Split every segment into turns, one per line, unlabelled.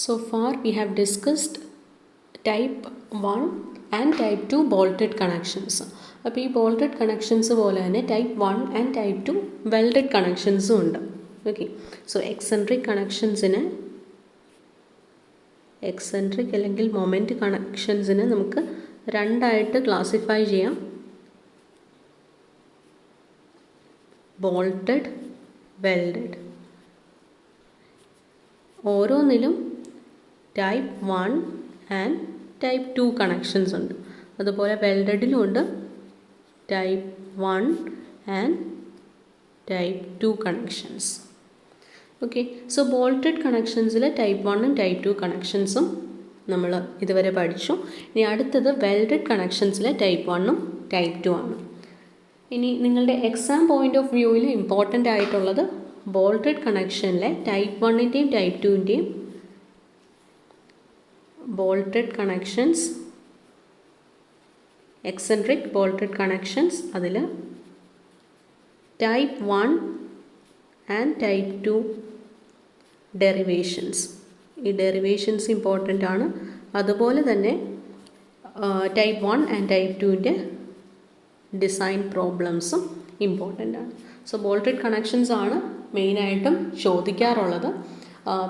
So far we have discussed type 1 and type 2 bolted connections. അപ്പോൾ ഈ bolted connections പോലെ തന്നെ ടൈപ്പ് 1 ആൻഡ് ടൈപ്പ് 2 വെൽഡഡ് കണക്ഷൻസും ഉണ്ട്. ഓക്കെ, സോ എക്സെൻട്രിക് കണക്ഷൻസിന് എക്സെൻട്രിക് അല്ലെങ്കിൽ മൊമെൻറ്റ് കണക്ഷൻസിന് നമുക്ക് രണ്ടായിട്ട് ക്ലാസിഫൈ ചെയ്യാം. Bolted, welded. ഓരോന്നിലും ടൈപ്പ് 1 ആൻഡ് ടൈപ്പ് 2 കണക്ഷൻസ് ഉണ്ട്. അതുപോലെ വെൽഡഡിലും ഉണ്ട് type 1 and type 2 connections. Okay, so bolted കണക്ഷൻസിൽ ടൈപ്പ് 1ഉം ടൈപ്പ് 2 കണക്ഷൻസും നമ്മൾ ഇതുവരെ പഠിച്ചു. ഇനി അടുത്തത് വെൽഡഡ് കണക്ഷൻസിലെ ടൈപ്പ് 1ഉം ടൈപ്പ് 2 ആണ്. ഇനി നിങ്ങളുടെ എക്സാം പോയിൻ്റ് ഓഫ് വ്യൂവിൽ ഇമ്പോർട്ടൻ്റ് ആയിട്ടുള്ളത് ബോൾട്ടഡ് കണക്ഷനിലെ ടൈപ്പ് 1ൻ്റെയും ടൈപ്പ് 2ൻ്റെയും bolted connections, eccentric bolted connections, അതിൽ type 1 and type 2 derivations. ഈ derivations ഇമ്പോർട്ടൻ്റ് ആണ്. അതുപോലെ തന്നെ type 1 and type 2ൻ്റെ ഡിസൈൻ പ്രോബ്ലംസും ഇമ്പോർട്ടൻ്റ് ആണ്. സോ ബോൾട്ടഡ് കണക്ഷൻസ് ആണ് മെയിനായിട്ടും ചോദിക്കാറുള്ളത്.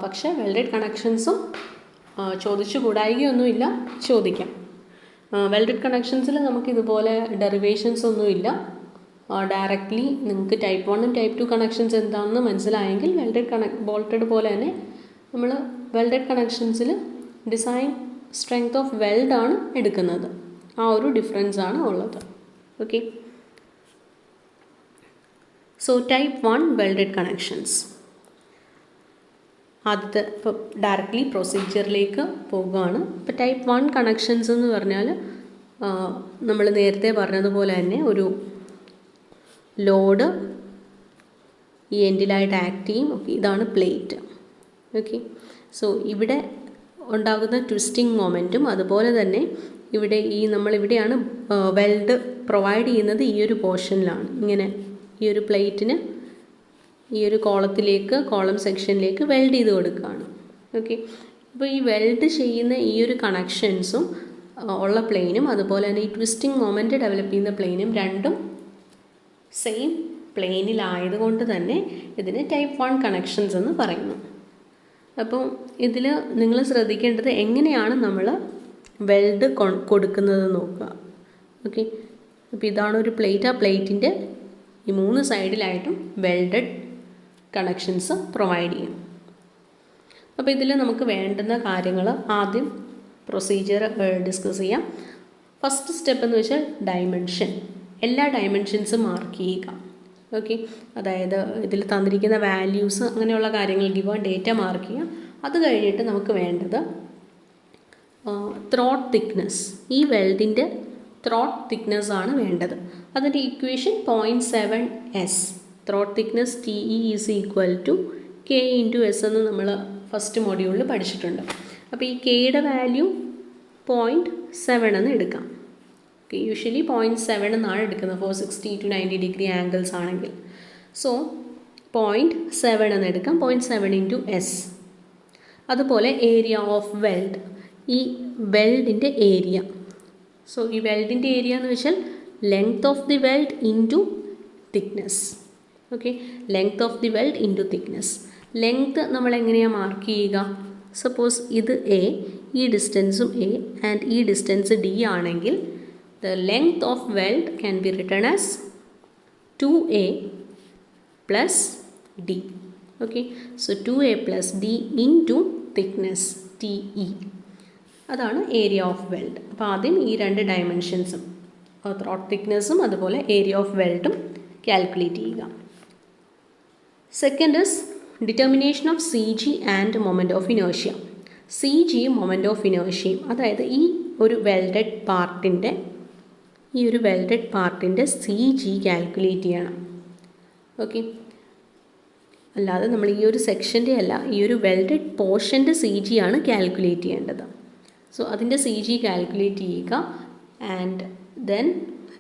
പക്ഷേ വെൽഡഡ് കണക്ഷൻസും ചോദിച്ചു കൂടായികയൊന്നുമില്ല, ചോദിക്കാം. വെൽഡഡ് കണക്ഷൻസിൽ നമുക്കിതുപോലെ ഡെറിവേഷൻസ് ഒന്നുമില്ല. ഡയറക്റ്റ്ലി നിങ്ങൾക്ക് ടൈപ്പ് 1ഉം ടൈപ്പ് 2 കണക്ഷൻസ് എന്താണെന്ന് മനസ്സിലായെങ്കിൽ ബോൾട്ടഡ് പോലെ തന്നെ നമ്മൾ വെൽഡഡ് കണക്ഷൻസിൽ ഡിസൈൻ സ്ട്രെങ്ത് ഓഫ് വെൽഡ് ആണ് എടുക്കുന്നത്. ആ ഒരു ഡിഫറൻസ് ആണ് ഉള്ളത്. Okay, so type 1 welded connections. ആദ്യത്തെ ഇപ്പോൾ ഡയറക്റ്റ്ലി പ്രൊസീജിയറിലേക്ക് പോകുകയാണ്. ഇപ്പോൾ ടൈപ്പ് 1 കണക്ഷൻസ് എന്ന് പറഞ്ഞാൽ നമ്മൾ നേരത്തെ പറഞ്ഞതുപോലെ തന്നെ ഒരു ലോഡ് ഈ എൻഡിലായിട്ട് ആക്ട് ചെയ്യും. ഓക്കെ, ഇതാണ് പ്ലേറ്റ്. ഓക്കെ, സോ ഇവിടെ ഉണ്ടാകുന്ന ട്വിസ്റ്റിംഗ് മൊമെൻറ്റും അതുപോലെ തന്നെ ഇവിടെ നമ്മളിവിടെയാണ് വെൽഡ് പ്രൊവൈഡ് ചെയ്യുന്നത്. ഈ ഒരു പോർഷനിലാണ് ഇങ്ങനെ ഈ ഒരു പ്ലേറ്റിന് ഈ ഒരു കോളം സെക്ഷനിലേക്ക് വെൽഡ് ചെയ്ത് കൊടുക്കുകയാണ്. ഓക്കെ, അപ്പോൾ ഈ വെൽഡ് ചെയ്യുന്ന ഈ ഒരു കണക്ഷൻസും ഉള്ള പ്ലെയിനും അതുപോലെ തന്നെ ഈ ട്വിസ്റ്റിംഗ് മൊമെൻറ്റ് ഡെവലപ്പ് ചെയ്യുന്ന പ്ലെയിനും രണ്ടും സെയിം പ്ലെയിനിലായതുകൊണ്ട് തന്നെ ഇതിന് ടൈപ്പ് 1 കണക്ഷൻസ് എന്ന് പറയുന്നു. അപ്പോൾ ഇതിൽ നിങ്ങൾ ശ്രദ്ധിക്കേണ്ടത് എങ്ങനെയാണ് നമ്മൾ വെൽഡ് കൊടുക്കുന്നത് നോക്കുക. ഓക്കെ, അപ്പോൾ ഇതാണ് ഒരു പ്ലേറ്റ്. ആ പ്ലേറ്റിൻ്റെ ഈ 3 സൈഡിലായിട്ടും വെൽഡഡ് കണക്ഷൻസ് പ്രൊവൈഡ് ചെയ്യും. അപ്പോൾ ഇതിൽ നമുക്ക് വേണ്ടുന്ന കാര്യങ്ങൾ ആദ്യം പ്രൊസീജിയർ ഡിസ്കസ് ചെയ്യാം. ഫസ്റ്റ് സ്റ്റെപ്പ് എന്ന് വെച്ചാൽ ഡയമെൻഷൻ. എല്ലാ ഡയമെൻഷൻസും മാർക്ക് ചെയ്യുക. ഓക്കെ, അതായത് ഇതിൽ തന്നിരിക്കുന്ന വാല്യൂസ് അങ്ങനെയുള്ള കാര്യങ്ങൾ ഗിവൺ ഡേറ്റ മാർക്ക് ചെയ്യുക. അത് കഴിഞ്ഞിട്ട് നമുക്ക് വേണ്ടത് ത്രോട്ട് തിക്നെസ്. ഈ വെൽഡിൻ്റെ ത്രോട്ട് തിക്നെസ് ആണ് വേണ്ടത്. അതിൻ്റെ equation 0.7s. Throat thickness TE is equal to K into S എന്ന് നമ്മൾ ഫസ്റ്റ് മൊഡ്യൂളിൽ പഠിച്ചിട്ടുണ്ട്. അപ്പോൾ ഈ കെയുടെ വാല്യൂ 0.7 എന്ന് എടുക്കാം. ഓക്കെ, യൂഷ്വലി 0.7 എന്നാണ് എടുക്കുന്നത് ഫോർ 60 to 90 ഡിഗ്രി ആംഗിൾസ് ആണെങ്കിൽ. സോ 0.7 എന്ന് എടുക്കാം. 0.7 ഇൻറ്റു എസ്. അതുപോലെ ഏരിയ ഓഫ് വെൽഡ്, ഈ വെൽഡിൻ്റെ ഏരിയ. സോ ഈ വെൽഡിൻ്റെ ഏരിയ എന്ന് വെച്ചാൽ length of the weld into thickness. Okay, length of the weld into thickness. Length നമ്മൾ എങ്ങനെയാണ് മാർക്ക് ചെയ്യുക? സപ്പോസ് ഇത് A, ഈ ഡിസ്റ്റൻസും A ആൻഡ് ഈ ഡിസ്റ്റൻസ് D ആണെങ്കിൽ the length of weld can be written as 2A plus D. Okay, so 2A plus D into thickness TE. അതാണ് area of weld. അപ്പോൾ ആദ്യം ഈ 2 ഡയമെൻഷൻസും ത്രോട്ട് തിക്നെസ്സും അതുപോലെ ഏരിയ ഓഫ് വെൽഡും കാൽക്കുലേറ്റ് ചെയ്യുക. Second is determination of CG and moment of inertia. CGയും മൊമെൻറ്റ് ഓഫ് ഇനേർഷ്യയും, അതായത് ഈ ഒരു വെൽഡഡ് പാർട്ടിൻ്റെ CG കാൽക്കുലേറ്റ് ചെയ്യണം. ഓക്കെ, അല്ലാതെ നമ്മൾ ഈ ഒരു സെക്ഷൻ്റെ അല്ല, ഈ ഒരു വെൽഡഡ് പോർഷൻ്റെ CG ആണ് കാൽക്കുലേറ്റ് ചെയ്യേണ്ടത്. സോ അതിൻ്റെ CG കാൽക്കുലേറ്റ് ചെയ്യുക. ആൻഡ് ദെൻ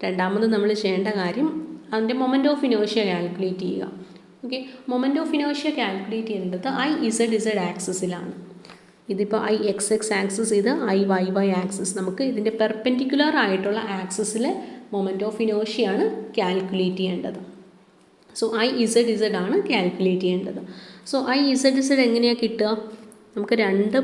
രണ്ടാമത് നമ്മൾ ചെയ്യേണ്ട കാര്യം അതിൻ്റെ മൊമെൻറ്റ് ഓഫ് ഇനേർഷ്യ കാൽക്കുലേറ്റ് ചെയ്യുക. Okay, moment of inertia calculate ചെയ്യേണ്ടത് IZ ആക്സിസിലാണ്. ഇതിപ്പോൾ ഐ എക്സ് എക്സ് ആക്സിസ്, ഇത് ഐ വൈ വൈ ആക്സിസ്. നമുക്ക് ഇതിൻ്റെ പെർപെൻഡിക്കുലർ ആയിട്ടുള്ള ആക്സിസിലെ മൊമെൻറ്റ് ഓഫ് ഇനേർഷ്യയാണ് കാൽക്കുലേറ്റ് ചെയ്യേണ്ടത്. സോ ഐ ഇസഡ് ഇസഡ് ആണ് കാൽക്കുലേറ്റ് ചെയ്യേണ്ടത്. സോ ഐ ഇസഡ് ഇസഡ് എങ്ങനെയാണ് കിട്ടുക? നമുക്ക് രണ്ട്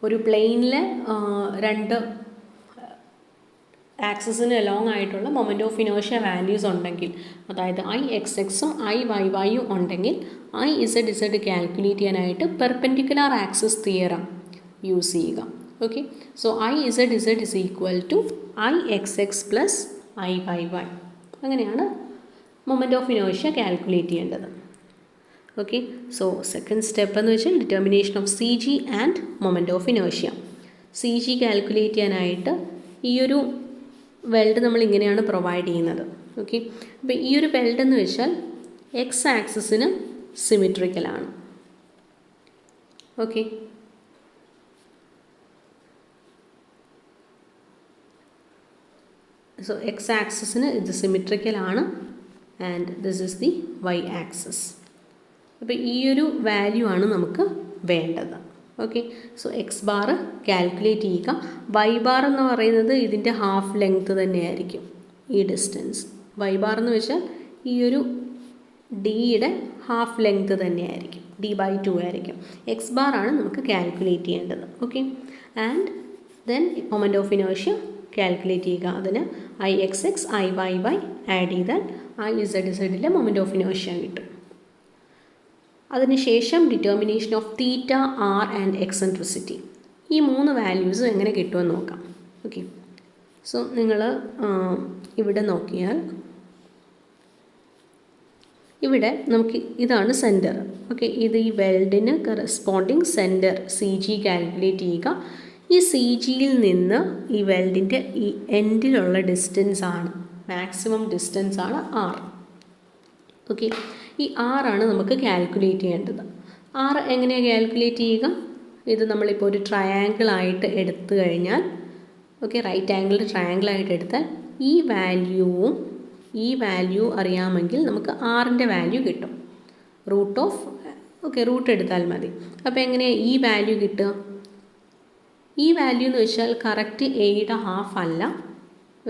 ഒരു പ്ലെയിനിലെ രണ്ട് ആക്സിസിന് അലോങ് ആയിട്ടുള്ള മൊമെൻറ്റ് ഓഫ് ഇനേർഷ്യ വാല്യൂസ് ഉണ്ടെങ്കിൽ, അതായത് ഐ എക്സ് എക്സും ഐ വൈ വൈയും ഉണ്ടെങ്കിൽ ഐ ഇസഡ് ഇസഡ് കാൽക്കുലേറ്റ് ചെയ്യാനായിട്ട് പെർപെൻഡിക്കുലർ ആക്സിസ് തിയറം യൂസ് ചെയ്യുക. Okay, so I Z Z is equal to I X X plus I Y Y. അങ്ങനെയാണ് moment of inertia calculate ചെയ്യേണ്ടത്. Okay, so second step എന്ന് വെച്ചാൽ determination of C G and moment of inertia. C G calculate ചെയ്യാനായിട്ട് ഈ ഒരു weld നമ്മൾ ഇങ്ങനെയാണ് provide ചെയ്യുന്നത്. ഓക്കെ, അപ്പോൾ ഈ ഒരു വെൽഡ് എന്ന് വെച്ചാൽ എക്സ് ആക്സിസിന് സിമെട്രിക്കലാണ്. ഓക്കെ, സോ എക്സ് ആക്സിസിന് ഇത് സിമെട്രിക്കലാണ് and this is the Y axis. അപ്പോൾ ഈ ഒരു വാല്യൂ ആണ് നമുക്ക് വേണ്ടത്. Okay, so X bar calculate ചെയ്യുക. വൈ ബാർ എന്ന് പറയുന്നത് ഇതിൻ്റെ ഹാഫ് ലെങ്ത് തന്നെയായിരിക്കും ഈ ഡിസ്റ്റൻസ്. വൈ ബാർ എന്ന് വെച്ചാൽ ഈ ഒരു ഡിയുടെ ഹാഫ് ലെങ്ത് തന്നെയായിരിക്കും, d/2 ആയിരിക്കും. എക്സ് ബാർ ആണ് നമുക്ക് കാൽക്കുലേറ്റ് ചെയ്യേണ്ടത്. Okay, and then moment of inertia calculate ചെയ്യുക. അതിന് I X X I Y Y add ചെയ്താൽ ഐ ഇസഡ് ഇസഡിലെ മൊമെൻറ്റ് ഓഫ് ഇനേർഷ്യ കിട്ടും. അതിനുശേഷം determination of theta, R and eccentricity. ഈ മൂന്ന് വാല്യൂസും എങ്ങനെ കിട്ടുമെന്ന് നോക്കാം. ഓക്കെ, സോ നിങ്ങൾ ഇവിടെ നോക്കിയാൽ ഇവിടെ നമുക്ക് ഇതാണ് സെൻറ്റർ. ഓക്കെ, ഇത് ഈ വെൽഡിന് corresponding centre C G calculate ചെയ്യുക. ഈ സി ജിയിൽ നിന്ന് ഈ വെൽഡിൻ്റെ ഈ എൻഡിലുള്ള ഡിസ്റ്റൻസ് ആണ്, മാക്സിമം ഡിസ്റ്റൻസ് ആണ് ആർ. ഓക്കെ, ഈ ആറാണ് നമുക്ക് കാൽക്കുലേറ്റ് ചെയ്യേണ്ടത്. ആർ എങ്ങനെയാണ് കാൽക്കുലേറ്റ് ചെയ്യുക? ഇത് നമ്മളിപ്പോൾ ഒരു ട്രയാങ്കിൾ ആയിട്ട് എടുത്തു കഴിഞ്ഞാൽ, ഓക്കെ, റൈറ്റ് ആംഗിൾ ട്രയാങ്കിൾ ആയിട്ട് എടുത്താൽ ഈ വാല്യൂ അറിയാമെങ്കിൽ നമുക്ക് ആറിൻ്റെ വാല്യൂ കിട്ടും. റൂട്ട് എടുത്താൽ മതി. അപ്പോൾ എങ്ങനെയാണ് ഈ വാല്യൂ കിട്ടുക? ഈ വാല്യൂ എന്ന് വെച്ചാൽ കറക്റ്റ് എയുടെ ഹാഫ് അല്ല.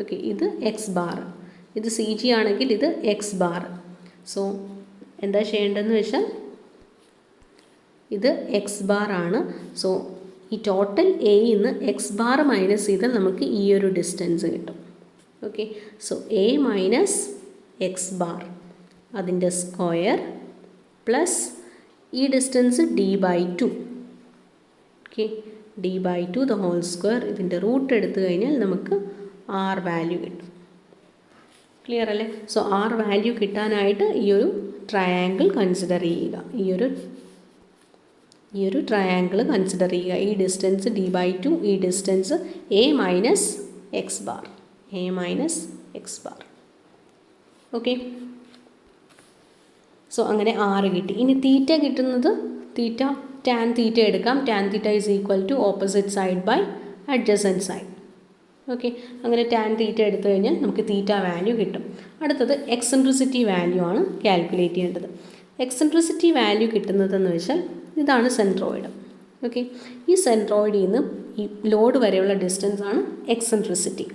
ഓക്കെ, ഇത് എക്സ് ബാർ, ഇത് സി ജി ആണെങ്കിൽ ഇത് എക്സ് ബാർ. സോ എന്താ ചെയ്യേണ്ടതെന്ന് വെച്ചാൽ ഇത് എക്സ് ബാർ ആണ്. സോ ഈ ടോട്ടൽ എയിൽ നിന്ന് എക്സ് ബാർ മൈനസ് ചെയ്താൽ നമുക്ക് ഈ ഒരു ഡിസ്റ്റൻസ് കിട്ടും. Okay, so A minus X bar അതിൻ്റെ സ്ക്വയർ പ്ലസ് ഈ distance d/2. Okay, d/2 the whole square. ഇതിൻ്റെ റൂട്ട് എടുത്തു കഴിഞ്ഞാൽ നമുക്ക് ആർ വാല്യൂ കിട്ടും. ക്ലിയർ അല്ലേ? സോ ആർ വാല്യൂ കിട്ടാനായിട്ട് ഈ ഒരു ട്രയാങ്കിൾ കൺസിഡർ ചെയ്യുക. ഈ ഒരു ട്രയാങ്കിൾ കൺസിഡർ ചെയ്യുക. ഈ ഡിസ്റ്റൻസ് d/2, ഈ distance A minus X bar. Okay, so അങ്ങനെ ആറ് കിട്ടി. ഇനി തീറ്റ കിട്ടുന്നത്, തീറ്റ ടാൻ തീറ്റ എടുക്കാം. Tan theta is equal to opposite side by adjacent side. Okay, അങ്ങനെ ടാൻ തീറ്റ എടുത്തു കഴിഞ്ഞാൽ നമുക്ക് തീറ്റ വാല്യൂ കിട്ടും. അടുത്തത് എക്സെൻട്രിസിറ്റി വാല്യൂ ആണ് കാൽക്കുലേറ്റ് ചെയ്യേണ്ടത്. എക്സെൻട്രിസിറ്റി വാല്യൂ കിട്ടുന്നതെന്ന് വെച്ചാൽ ഇതാണ് സെൻട്രോയിഡ്. ഓക്കെ, ഈ സെൻട്രോയിഡിൽ നിന്ന് ഈ ലോഡ് വരെയുള്ള ഡിസ്റ്റൻസ് ആണ് എക്സെൻട്രിസിറ്റി.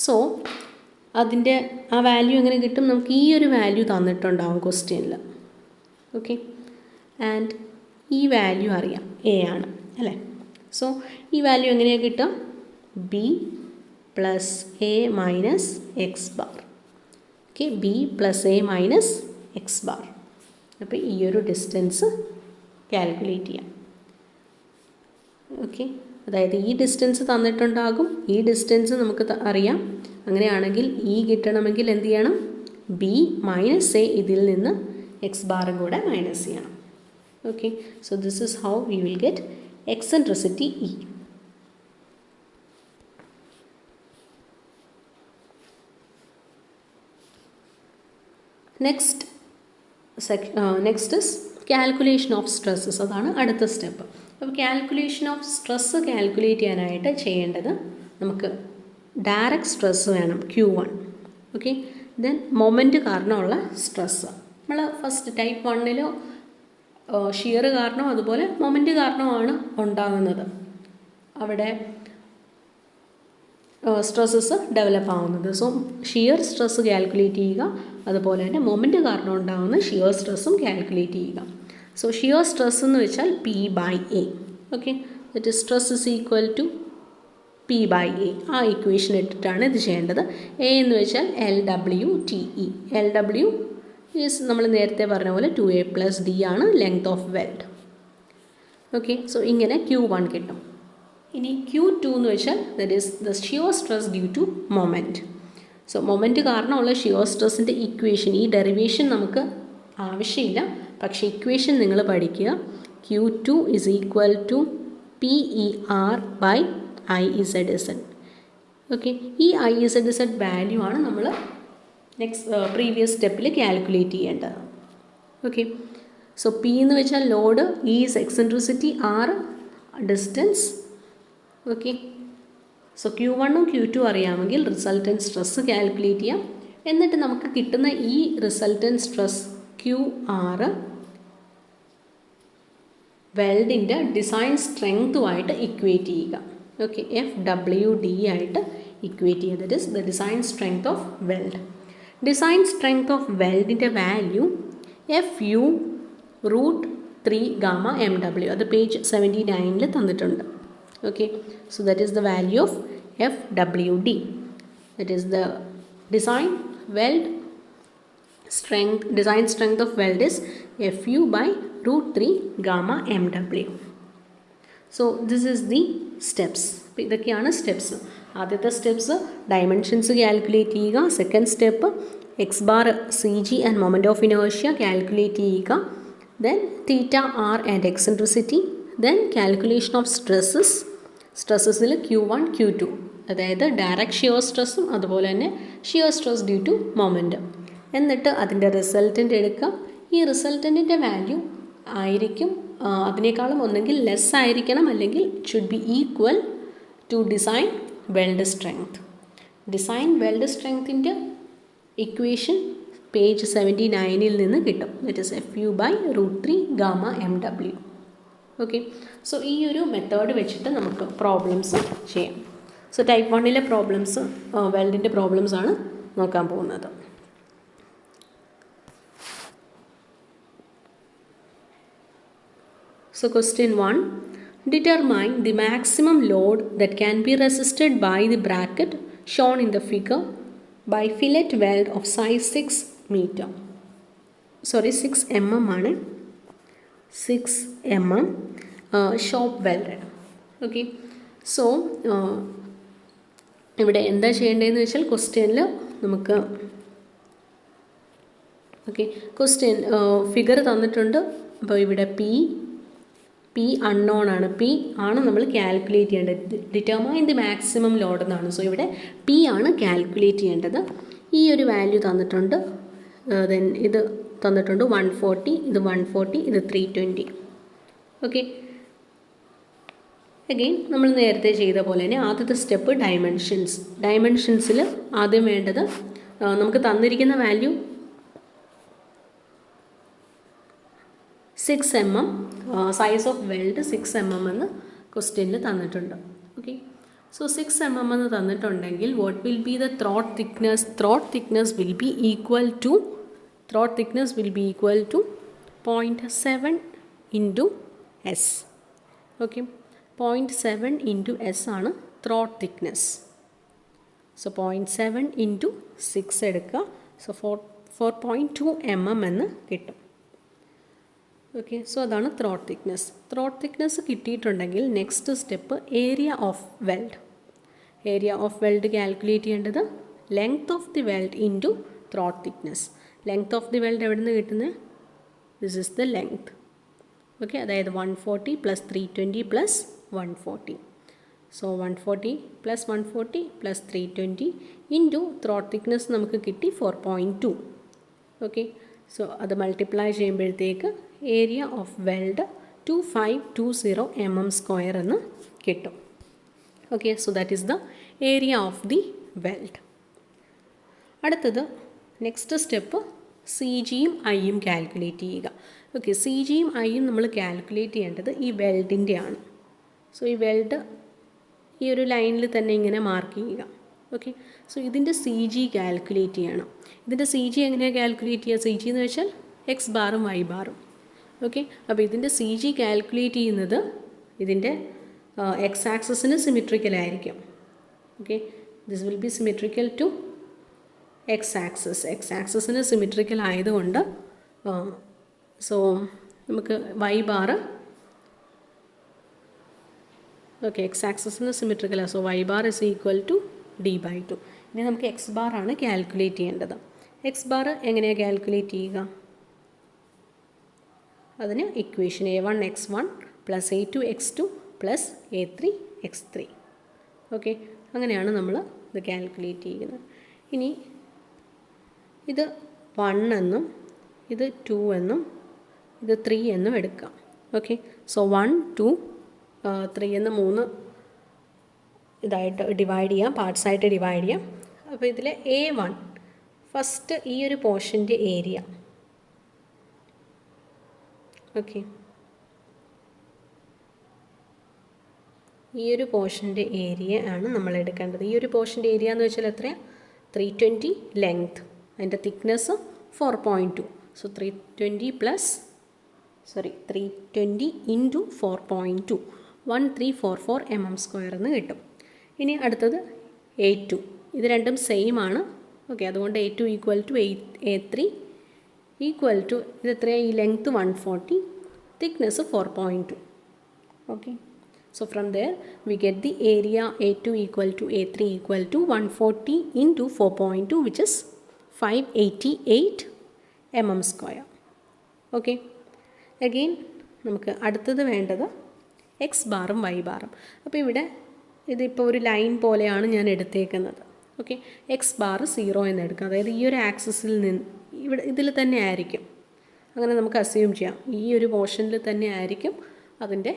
സോ അതിൻ്റെ ആ വാല്യൂ എങ്ങനെ കിട്ടും? നമുക്ക് ഈ ഒരു വാല്യൂ തന്നിട്ടുണ്ടാവും ക്വസ്റ്റ്യനിൽ. ഓക്കെ, ആൻഡ് ഈ വാല്യൂ അറിയാം, എ ആണ് അല്ലേ? സോ ഈ വാല്യൂ എങ്ങനെയാണ് കിട്ടുക? B plus A minus X bar. Okay, B plus A minus X bar. അപ്പോൾ ഈ ഒരു ഡിസ്റ്റൻസ് കാൽക്കുലേറ്റ് ചെയ്യാം. ഓക്കെ, അതായത് ഈ ഡിസ്റ്റൻസ് തന്നിട്ടുണ്ടാകും, ഈ ഡിസ്റ്റൻസ് നമുക്ക് അറിയാം. അങ്ങനെയാണെങ്കിൽ ഈ കിട്ടണമെങ്കിൽ എന്ത് ചെയ്യണം? ബി മൈനസ് എ, ഇതിൽ നിന്ന് എക്സ് ബാറും കൂടെ മൈനസ് ചെയ്യണം. Okay, so this is how we will get eccentricity E. Next is calculation of stresses. അതാണ് അടുത്ത സ്റ്റെപ്പ്. അപ്പോൾ കാൽക്കുലേഷൻ ഓഫ് സ്ട്രെസ്സ് കാൽക്കുലേറ്റ് ചെയ്യാനായിട്ട് ചെയ്യേണ്ടത്, നമുക്ക് ഡയറക്റ്റ് സ്ട്രെസ്സ് വേണം Q1. ഓക്കെ, ദെൻ മൊമെൻറ്റ് കാരണമുള്ള സ്ട്രെസ്സ്. നമ്മൾ ഫസ്റ്റ് ടൈപ്പ് 1 ഷിയർ കാരണം അതുപോലെ മൊമെൻറ്റ് കാരണമാണ് ഉണ്ടാകുന്നത്. അവിടെ സ്ട്രെസ്സസ് ഡെവലപ്പ് ആവുന്നത്. സോ ഷിയർ സ്ട്രെസ്സ് കാൽക്കുലേറ്റ് ചെയ്യുക, അതുപോലെ തന്നെ മൊമെൻറ്റ് കാരണം ഉണ്ടാകുന്ന ഷിയർ സ്ട്രെസ്സും കാൽക്കുലേറ്റ് ചെയ്യുക. സോ ഷിയർ സ്ട്രെസ് എന്ന് വെച്ചാൽ P/A. Okay, that stress is equal to P/A. ആ ഇക്വേഷൻ ഇട്ടിട്ടാണ് ഇത് ചെയ്യേണ്ടത്. എ എന്ന് വെച്ചാൽ LWTE. LW ഈസ് നമ്മൾ നേരത്തെ പറഞ്ഞ പോലെ 2A + D ആണ് length of weld. Okay, so ഇങ്ങനെ Q1 കിട്ടും. ഇനി Q2 എന്ന് വെച്ചാൽ that is the shear stress due to moment. So moment കാരണമുള്ള ഷിയർ സ്ട്രെസ്സിൻ്റെ ഇക്വേഷൻ, ഈ ഡെറിവേഷൻ നമുക്ക് ആവശ്യമില്ല, പക്ഷേ ഇക്വേഷൻ നിങ്ങൾ പഠിക്കുക. Q2 is equal to PER/IZZ. Okay, ഈ IZZ വാല്യൂ ആണ് നമ്മൾ പ്രീവിയസ് സ്റ്റെപ്പിൽ കാൽക്കുലേറ്റ് ചെയ്യേണ്ടത്. ഓക്കെ, സോ P എന്ന് വെച്ചാൽ load, E is eccentricity, R distance. Okay, so Q1ഉം Q2 അറിയാമെങ്കിൽ റിസൾട്ടൻറ്റ് സ്ട്രെസ്സ് കാൽക്കുലേറ്റ് ചെയ്യാം. എന്നിട്ട് നമുക്ക് കിട്ടുന്ന ഈ റിസൾട്ടൻറ്റ് സ്ട്രെസ് QR വെൽഡിൻ്റെ ഡിസൈൻ സ്ട്രെങ്ത്തുമായിട്ട് ഇക്വേറ്റ് ചെയ്യുക. ഓക്കെ, FWD ആയിട്ട് ഇക്വേറ്റ് ചെയ്യുക. That is the design strength of weld. Design strength of വെൽഡിൻ്റെ വാല്യൂ FU√3 γ/MW. അത് പേജ് 79 തന്നിട്ടുണ്ട്. Okay, so that is the value of FWD. That is the design strength of weld is FU/√3 γ/MW. So this is the steps. ഇതൊക്കെയാണ് steps. ആദ്യത്തെ steps dimensions calculate ചെയ്യുക. Second step X-bar, CG and moment of inertia calculate ചെയ്യുക. Then theta, R and eccentricity. Then calculation of stresses. സ്ട്രെസ്സസിൽ Q1, Q2, അതായത് direct shear സ്ട്രെസ്സും അതുപോലെ തന്നെ shear stress due to moment. എന്നിട്ട് അതിൻ്റെ റിസൾട്ടൻ്റ് എടുക്കുക. ഈ റിസൾട്ടൻറ്റിൻ്റെ വാല്യൂ ആയിരിക്കും അതിനേക്കാളും ഒന്നെങ്കിൽ ലെസ് ആയിരിക്കണം, അല്ലെങ്കിൽ should be equal to design weld strength. Design weld സ്ട്രെങ്ത്തിൻ്റെ ഇക്വേഷൻ പേജ് 79 നിന്ന് കിട്ടും. That is FU/√3 γ/MW. Okay, so ഈ ഒരു മെത്തേഡ് വെച്ചിട്ട് നമുക്ക് പ്രോബ്ലംസ് ചെയ്യാം. സോ ടൈപ്പ് 1 പ്രോബ്ലംസ്, വെൽഡിൻ്റെ പ്രോബ്ലംസ് ആണ് നോക്കാൻ പോകുന്നത്. So question 1, determine the maximum load that can be resisted by the bracket shown in the figure by fillet weld of size 6 mm ആണ്. 6 mm shop weld. Okay, so ഇവിടെ എന്താ ചെയ്യേണ്ടതെന്ന് വെച്ചാൽ ക്വസ്റ്റ്യനിൽ നമുക്ക് ക്വസ്റ്റ്യൻ ഫിഗർ തന്നിട്ടുണ്ട്. അപ്പോൾ ഇവിടെ പി അൺനോൺ ആണ്. പി ആണ് നമ്മൾ കാൽക്കുലേറ്റ് ചെയ്യേണ്ടത്. ഡിറ്റർമൈൻ ദി മാക്സിമം ലോഡ് എന്നാണ്. സോ ഇവിടെ പി ആണ് കാൽക്കുലേറ്റ് ചെയ്യേണ്ടത്. ഈ ഒരു വാല്യൂ തന്നിട്ടുണ്ട്. ദെൻ ഇത് തന്നിട്ടുണ്ട് 140, ഇത് 140, ഇത് 320. ഓക്കെ, അഗെയിൻ നമ്മൾ നേരത്തെ ചെയ്ത പോലെ തന്നെ ആദ്യത്തെ സ്റ്റെപ്പ് ഡയമെൻഷൻസിൽ ആദ്യം വേണ്ടത് നമുക്ക് തന്നിരിക്കുന്ന value 6 mm, size of weld 6 mm എന്ന് ക്വസ്റ്റ്യനിൽ തന്നിട്ടുണ്ട്. ഓക്കെ, സോ 6 mm എന്ന് തന്നിട്ടുണ്ടെങ്കിൽ what will be the throat thickness? Throat thickness will be equal to 0.7 into S. Okay, 0.7 into S ആണ് ത്രോട്ട് തിക്നെസ്. സോ 0.7 into 6 എടുക്കുക. സോ 4.2 mm എന്ന് കിട്ടും. Okay, so അതാണ് ത്രോട്ട് തിക്നെസ്. ത്രോട്ട് തിക്നെസ് കിട്ടിയിട്ടുണ്ടെങ്കിൽ next step area of weld. Area of weld calculate ചെയ്യേണ്ടത് length of the weld into throat thickness. Length of the weld എവിടെ നിന്ന് കിട്ടുന്നത്? This is the length. Okay, അതായത് 140 + 320 + 140. So 140 + 140 + 320 into throat thickness നമുക്ക് കിട്ടി 4.2. Okay, so അത് multiply ചെയ്യുമ്പോഴത്തേക്ക് area of weld 2520 mm² എന്ന് കിട്ടും. Okay, so that is the area of the weld. അടുത്തത് നെക്സ്റ്റ് സ്റ്റെപ്പ് സി ജിയും ഐയും കാൽക്കുലേറ്റ് ചെയ്യുക. ഓക്കെ, സി ജിയും ഐയും നമ്മൾ കാൽക്കുലേറ്റ് ചെയ്യേണ്ടത് ഈ വെൽഡിൻ്റെ ആണ്. സോ ഈ വെൽഡ് ഈ ഒരു ലൈനിൽ തന്നെ ഇങ്ങനെ മാർക്ക് ചെയ്യുക. ഓക്കെ, സോ ഇതിൻ്റെ സി ജി കാൽക്കുലേറ്റ് ചെയ്യണം. ഇതിൻ്റെ സി ജി എങ്ങനെയാണ് കാൽക്കുലേറ്റ് ചെയ്യുക? സി ജി എന്ന് വെച്ചാൽ എക്സ് ബാറും വൈ ബാറും. ഓക്കെ, അപ്പോൾ ഇതിൻ്റെ സി ജി കാൽക്കുലേറ്റ് ചെയ്യുന്നത് ഇതിൻ്റെ എക്സ് ആക്സസിന് സിമെട്രിക്കലായിരിക്കും. Okay, this will be symmetrical to X ആക്സസിന് സിമെട്രിക്കൽ ആയതുകൊണ്ട് സോ നമുക്ക് വൈ ബാറ് ഓക്കെ എക്സ് ആക്സസിന് സിമെട്രിക്കലാണ്. So Y bar is equal to d/2. ഇനി നമുക്ക് എക്സ് ബാർ ആണ് കാൽക്കുലേറ്റ് ചെയ്യേണ്ടത്. എക്സ് ബാർ എങ്ങനെയാണ് കാൽക്കുലേറ്റ് ചെയ്യുക? അതിന് equation a1x1 + a2x2 + a3x3. Okay, അങ്ങനെയാണ് നമ്മൾ ഇത് കാൽക്കുലേറ്റ് ചെയ്യുന്നത്. ഇനി ഇത് 1 എന്നും ഇത് 2 എന്നും ഇത് 3 എന്നും എടുക്കാം. ഓക്കെ, സോ 1 2 3 എന്ന് 3 ഇതായിട്ട് ഡിവൈഡ് ചെയ്യാം, പാർട്സായിട്ട് ഡിവൈഡ് ചെയ്യാം. അപ്പോൾ ഇതിൽ A1 ഫസ്റ്റ് ഈ ഒരു പോർഷൻ്റെ ഏരിയ. ഓക്കെ, ഈ ഒരു പോർഷൻ്റെ ഏരിയ ആണ് നമ്മൾ എടുക്കേണ്ടത്. ഈ ഒരു പോർഷൻ്റെ ഏരിയ എന്ന് വെച്ചാൽ എത്രയാണ്? 320 ലെങ്ത്, അതിൻ്റെ തിക്നെസ് 4.2. സോ 320 ഇൻറ്റു 4.2 1344 mm² എന്ന് കിട്ടും. ഇനി അടുത്തത് A2. ഇത് രണ്ടും സെയിം ആണ്. ഓക്കെ, അതുകൊണ്ട് A2 = A3 = ഇത് എത്രയാണ്? ഈ length 140, thickness 4.2. Okay, so from there we get the area A2 = A3 = 140 into 4.2 which is 588 mm². Okay, again നമുക്ക് അടുത്തത് വേണ്ടത് എക്സ് ബാറും വൈ ബാറും. അപ്പോൾ ഇവിടെ ഇതിപ്പോൾ ഒരു ലൈൻ പോലെയാണ് ഞാൻ എടുത്തേക്കുന്നത്. ഓക്കെ, എക്സ് ബാർ 0 എന്ന് എടുക്കുക. അതായത് ഈ ഒരു ആക്സിസിൽ നിന്ന് ഇവിടെ ഇതിൽ തന്നെ ആയിരിക്കും. അങ്ങനെ നമുക്ക് അസ്യൂം ചെയ്യാം ഈ ഒരു പോർഷനിൽ തന്നെ ആയിരിക്കും അതിൻ്റെ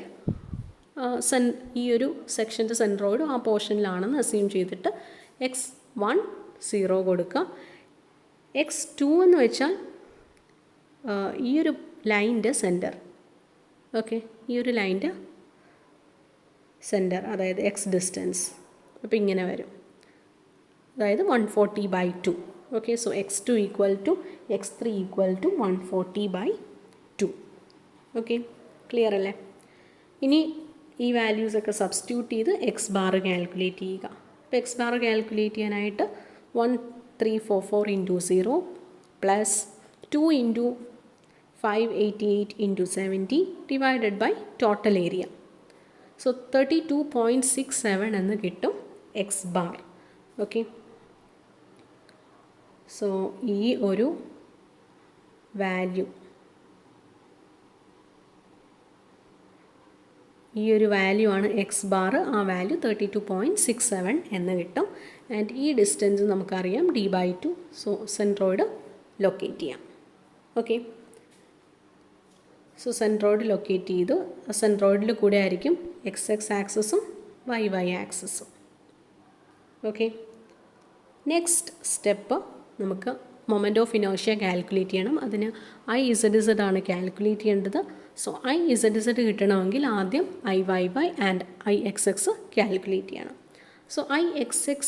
ഈ ഒരു സെക്ഷൻ്റെ സെൻട്രോയിഡ് ആ പോർഷനിലാണെന്ന് അസ്യൂം ചെയ്തിട്ട് x1 0 കൊടുക്കുക. x2 എന്ന് വെച്ചാൽ ഈ ഒരു ലൈൻ്റെ സെൻറ്റർ. ഓക്കെ, ഈ ഒരു ലൈൻ്റെ സെൻറ്റർ, അതായത് എക്സ് ഡിസ്റ്റൻസ്. അപ്പോൾ ഇങ്ങനെ വരും, അതായത് 140/2. Okay, so x2 = x3 = 140/2. Okay, clear അല്ലേ? ഇനി ഈ വാല്യൂസൊക്കെ സബ്സ്റ്റിറ്റ്യൂട്ട് ചെയ്ത് എക്സ് ബാർ കാൽക്കുലേറ്റ് ചെയ്യുക. അപ്പോൾ എക്സ് ബാർ കാൽക്കുലേറ്റ് ചെയ്യാനായിട്ട് 1344 × 0 + 2 × 588 × 70 divided by total area. So 32.67 എന്ന് കിട്ടും എക്സ് ബാർ. ഓക്കെ, സോ ഈ ഒരു വാല്യൂ ആണ് എക്സ് ബാർ. ആ വാല്യൂ 32.67 എന്ന് കിട്ടും. ആൻഡ് ഈ ഡിസ്റ്റൻസ് നമുക്കറിയാം d/2. സോ സെൻട്രോയിഡ് ലൊക്കേറ്റ് ചെയ്യാം. ഓക്കെ, സോ സെൻട്രോയിഡ് ലൊക്കേറ്റ് ചെയ്തു. സെൻട്രോയിഡിൽ കൂടെ ആയിരിക്കും x ആക്സസും y ആക്സസും. ഓക്കെ, നെക്സ്റ്റ് സ്റ്റെപ്പ് നമുക്ക് മൊമെൻ്റ് ഓഫ് ഇനേർഷ്യ കാൽക്കുലേറ്റ് ചെയ്യണം. അതിന് IZ ആണ് കാൽക്കുലേറ്റ് ചെയ്യേണ്ടത്. സോ IZ കിട്ടണമെങ്കിൽ ആദ്യം IY ആൻഡ് IXX കാൽക്കുലേറ്റ് ചെയ്യണം. സോ IXX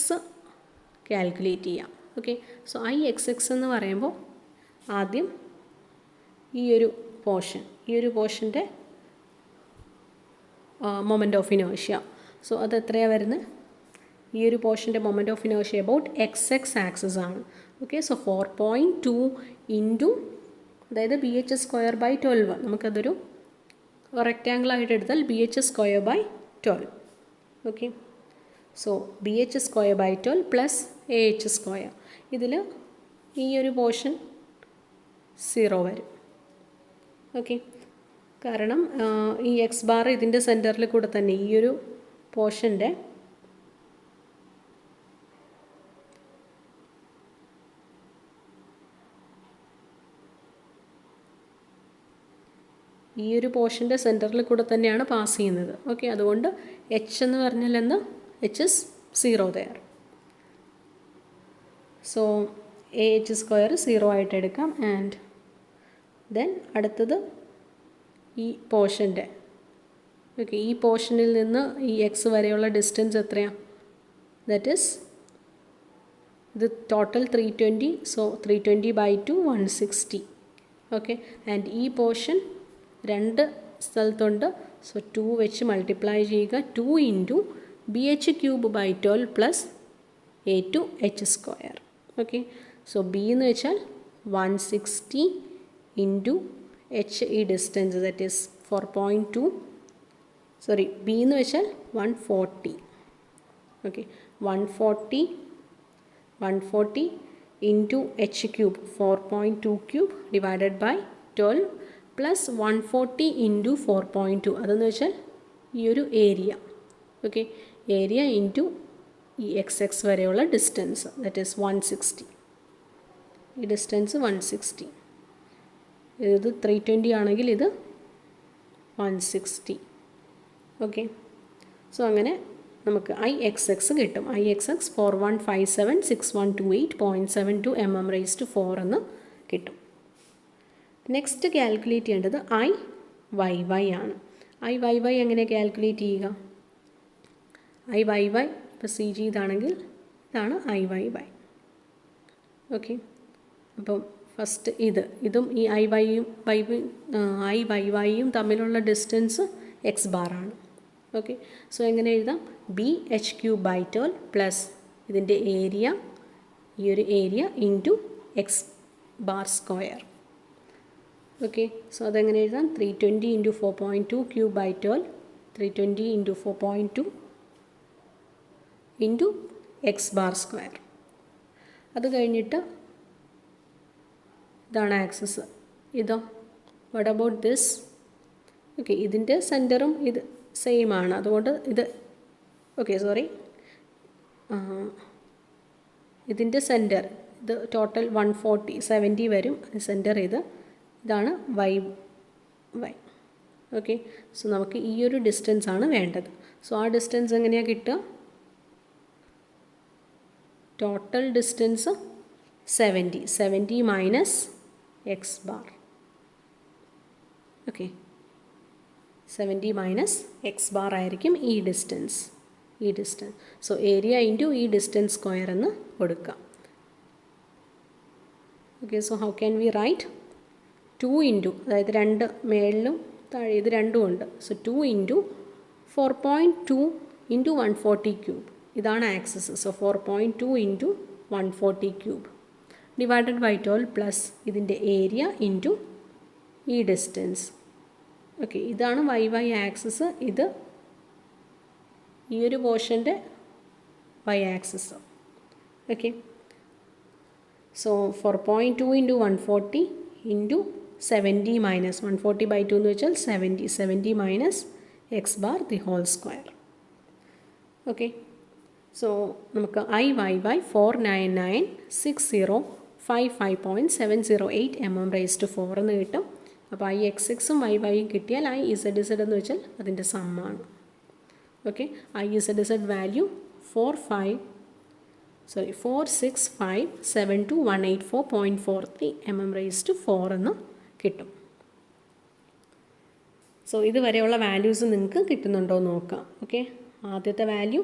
കാൽക്കുലേറ്റ് ചെയ്യാം. ഓക്കെ, സോ IXX എന്ന് പറയുമ്പോൾ ആദ്യം ഈ ഒരു പോർഷൻ്റെ മൊമെൻ്റ് ഓഫ് ഇനേർഷ്യ. സോ അത് എത്രയാണ് വരുന്നത്? ഈ ഒരു പോർഷൻ്റെ moment of inertia about XX axis ആണ്. ഓക്കെ, സോ 4.2 ഇൻറ്റു, അതായത് BH²/12. നമുക്കതൊരു റെക്റ്റാങ്കിളായിട്ട് എടുത്താൽ BH²/12. Okay, so BH²/12 + AH². ഇതിൽ ഈ ഒരു പോർഷൻ 0 വരും. ഓക്കെ, കാരണം ഈ എക്സ് ബാർ ഇതിൻ്റെ സെൻറ്ററിൽ കൂടെ തന്നെ ഈ ഒരു പോർഷൻ്റെ സെൻറ്ററിൽ കൂടെ തന്നെയാണ് പാസ് ചെയ്യുന്നത്. ഓക്കെ, അതുകൊണ്ട് H എന്ന് പറഞ്ഞാൽ H is 0 there. So A H square 0 ആയിട്ട് എടുക്കാം. ആൻഡ് ദെൻ അടുത്തത് ഈ പോർഷൻ്റെ ഓക്കെ, ഈ പോർഷനിൽ നിന്ന് ഈ എക്സ് വരെയുള്ള ഡിസ്റ്റൻസ് എത്രയാണ്? ദാറ്റ് ഈസ് ഇത് ടോട്ടൽ 320. സോ 320/2 160. ഓക്കെ, ആൻഡ് ഈ പോർഷൻ രണ്ട് സ്ഥലത്തുണ്ട്. സോ 2 വെച്ച് മൾട്ടിപ്ലൈ ചെയ്യുക. 2 into BH³/12 plus A2H². Okay, so B എന്ന് വെച്ചാൽ 160 ഇൻറ്റു എച്ച് ഈ distance that is 4.2. Sorry, B എന്ന് വെച്ചാൽ 140. Okay, 140 into H³ 4.2³ divided by 12 plus 140 into 4.2 അതെന്ന് വെച്ചാൽ ഈ ഒരു ഏരിയ. ഓക്കെ, ഏരിയ ഇൻറ്റു ഈ XX വരെയുള്ള ഡിസ്റ്റൻസ് ദാറ്റ് ഈസ് 160. ഈ ഡിസ്റ്റൻസ് 160. ഇത് 320 ആണെങ്കിൽ ഇത് 160. ഓക്കെ, സോ അങ്ങനെ നമുക്ക് IXX കിട്ടും. IXX 41576128.72 mm⁻⁴ എന്ന് കിട്ടും. നെക്സ്റ്റ് കാൽക്കുലേറ്റ് ചെയ്യേണ്ടത് IYY ആണ്. IYY എങ്ങനെ കാൽക്കുലേറ്റ് ചെയ്യുക? IYY ഇപ്പോൾ CG ഇതാണെങ്കിൽ ഇതാണ് IYY. ഓക്കെ, അപ്പം ഫസ്റ്റ് ഇതും ഈ IYYയും തമ്മിലുള്ള ഡിസ്റ്റൻസ് X ബാറാണ്. ഓക്കെ, സോ എങ്ങനെ എഴുതാം? BH³/12 പ്ലസ് ഇതിൻ്റെ ഏരിയ, ഈ ഒരു area into X⁻². Okay, so അതെങ്ങനെ എഴുതാം? 320 ഇൻറ്റു 4.2³/12 320 ഇൻറ്റു 4.2 ഇൻറ്റു X⁻². അത് കഴിഞ്ഞിട്ട് ഇതാണ് ആക്സസ്. ഇതോ വാട്ട് അബൌട്ട് ദിസ്? ഓക്കെ, ഇതിൻ്റെ സെൻറ്ററും ഇത് സെയിം ആണ്. അതുകൊണ്ട് ഇത് ഓക്കെ, സോറി, ഇതിൻ്റെ സെൻറ്റർ ഇത് ടോട്ടൽ 140 വരും. സെൻറ്റർ ഇതാണ് Y. ഓക്കെ, സോ നമുക്ക് ഈ ഒരു ഡിസ്റ്റൻസ് ആണ് വേണ്ടത്. സോ ആ ഡിസ്റ്റൻസ് എങ്ങനെയാണ് കിട്ടുക? Total distance 70 minus X bar. Okay, 70 minus X bar ആയിരിക്കും ഈ ഡിസ്റ്റൻസ്. സോ ഏരിയ ഇൻറ്റു ഈ ഡിസ്റ്റൻസ് സ്ക്വയർ എന്ന് കൊടുക്കാം. Okay, so how can we write? 2 into, അതായത് രണ്ട് മേളിലും താഴെ ഇത് രണ്ടും ഉണ്ട്. സോ 2 ഇൻറ്റു 4.2 ഇൻറ്റു 140³ ഇതാണ് axis. So 4.2 into 140³ divided by 12 plus ഇതിൻ്റെ ഏരിയ ഇൻറ്റു ഈ ഡിസ്റ്റൻസ്. ഓക്കെ, ഇതാണ് YY ആക്സസ്. ഇത് ഈ ഒരു പോർഷൻ്റെ Y axis. Okay, so 4.2 into 140 into 70 minus 140/2 എന്ന് വെച്ചാൽ 70 minus X bar the whole square. Okay, so നമുക്ക് IYY 4996055.708 mm⁻⁴ എന്ന് കിട്ടും. അപ്പോൾ IXXും YYയും കിട്ടിയാൽ IZZ എന്ന് വെച്ചാൽ അതിൻ്റെ സമ്മാണ്. ഓക്കെ, IZZ വാല്യൂ 4657218.43 mm⁻⁴ എന്ന് കിട്ടും. സോ ഇതുവരെയുള്ള വാല്യൂസ് നിങ്ങൾക്ക് കിട്ടുന്നുണ്ടോ എന്ന് നോക്കാം. ഓക്കെ, ആദ്യത്തെ വാല്യൂ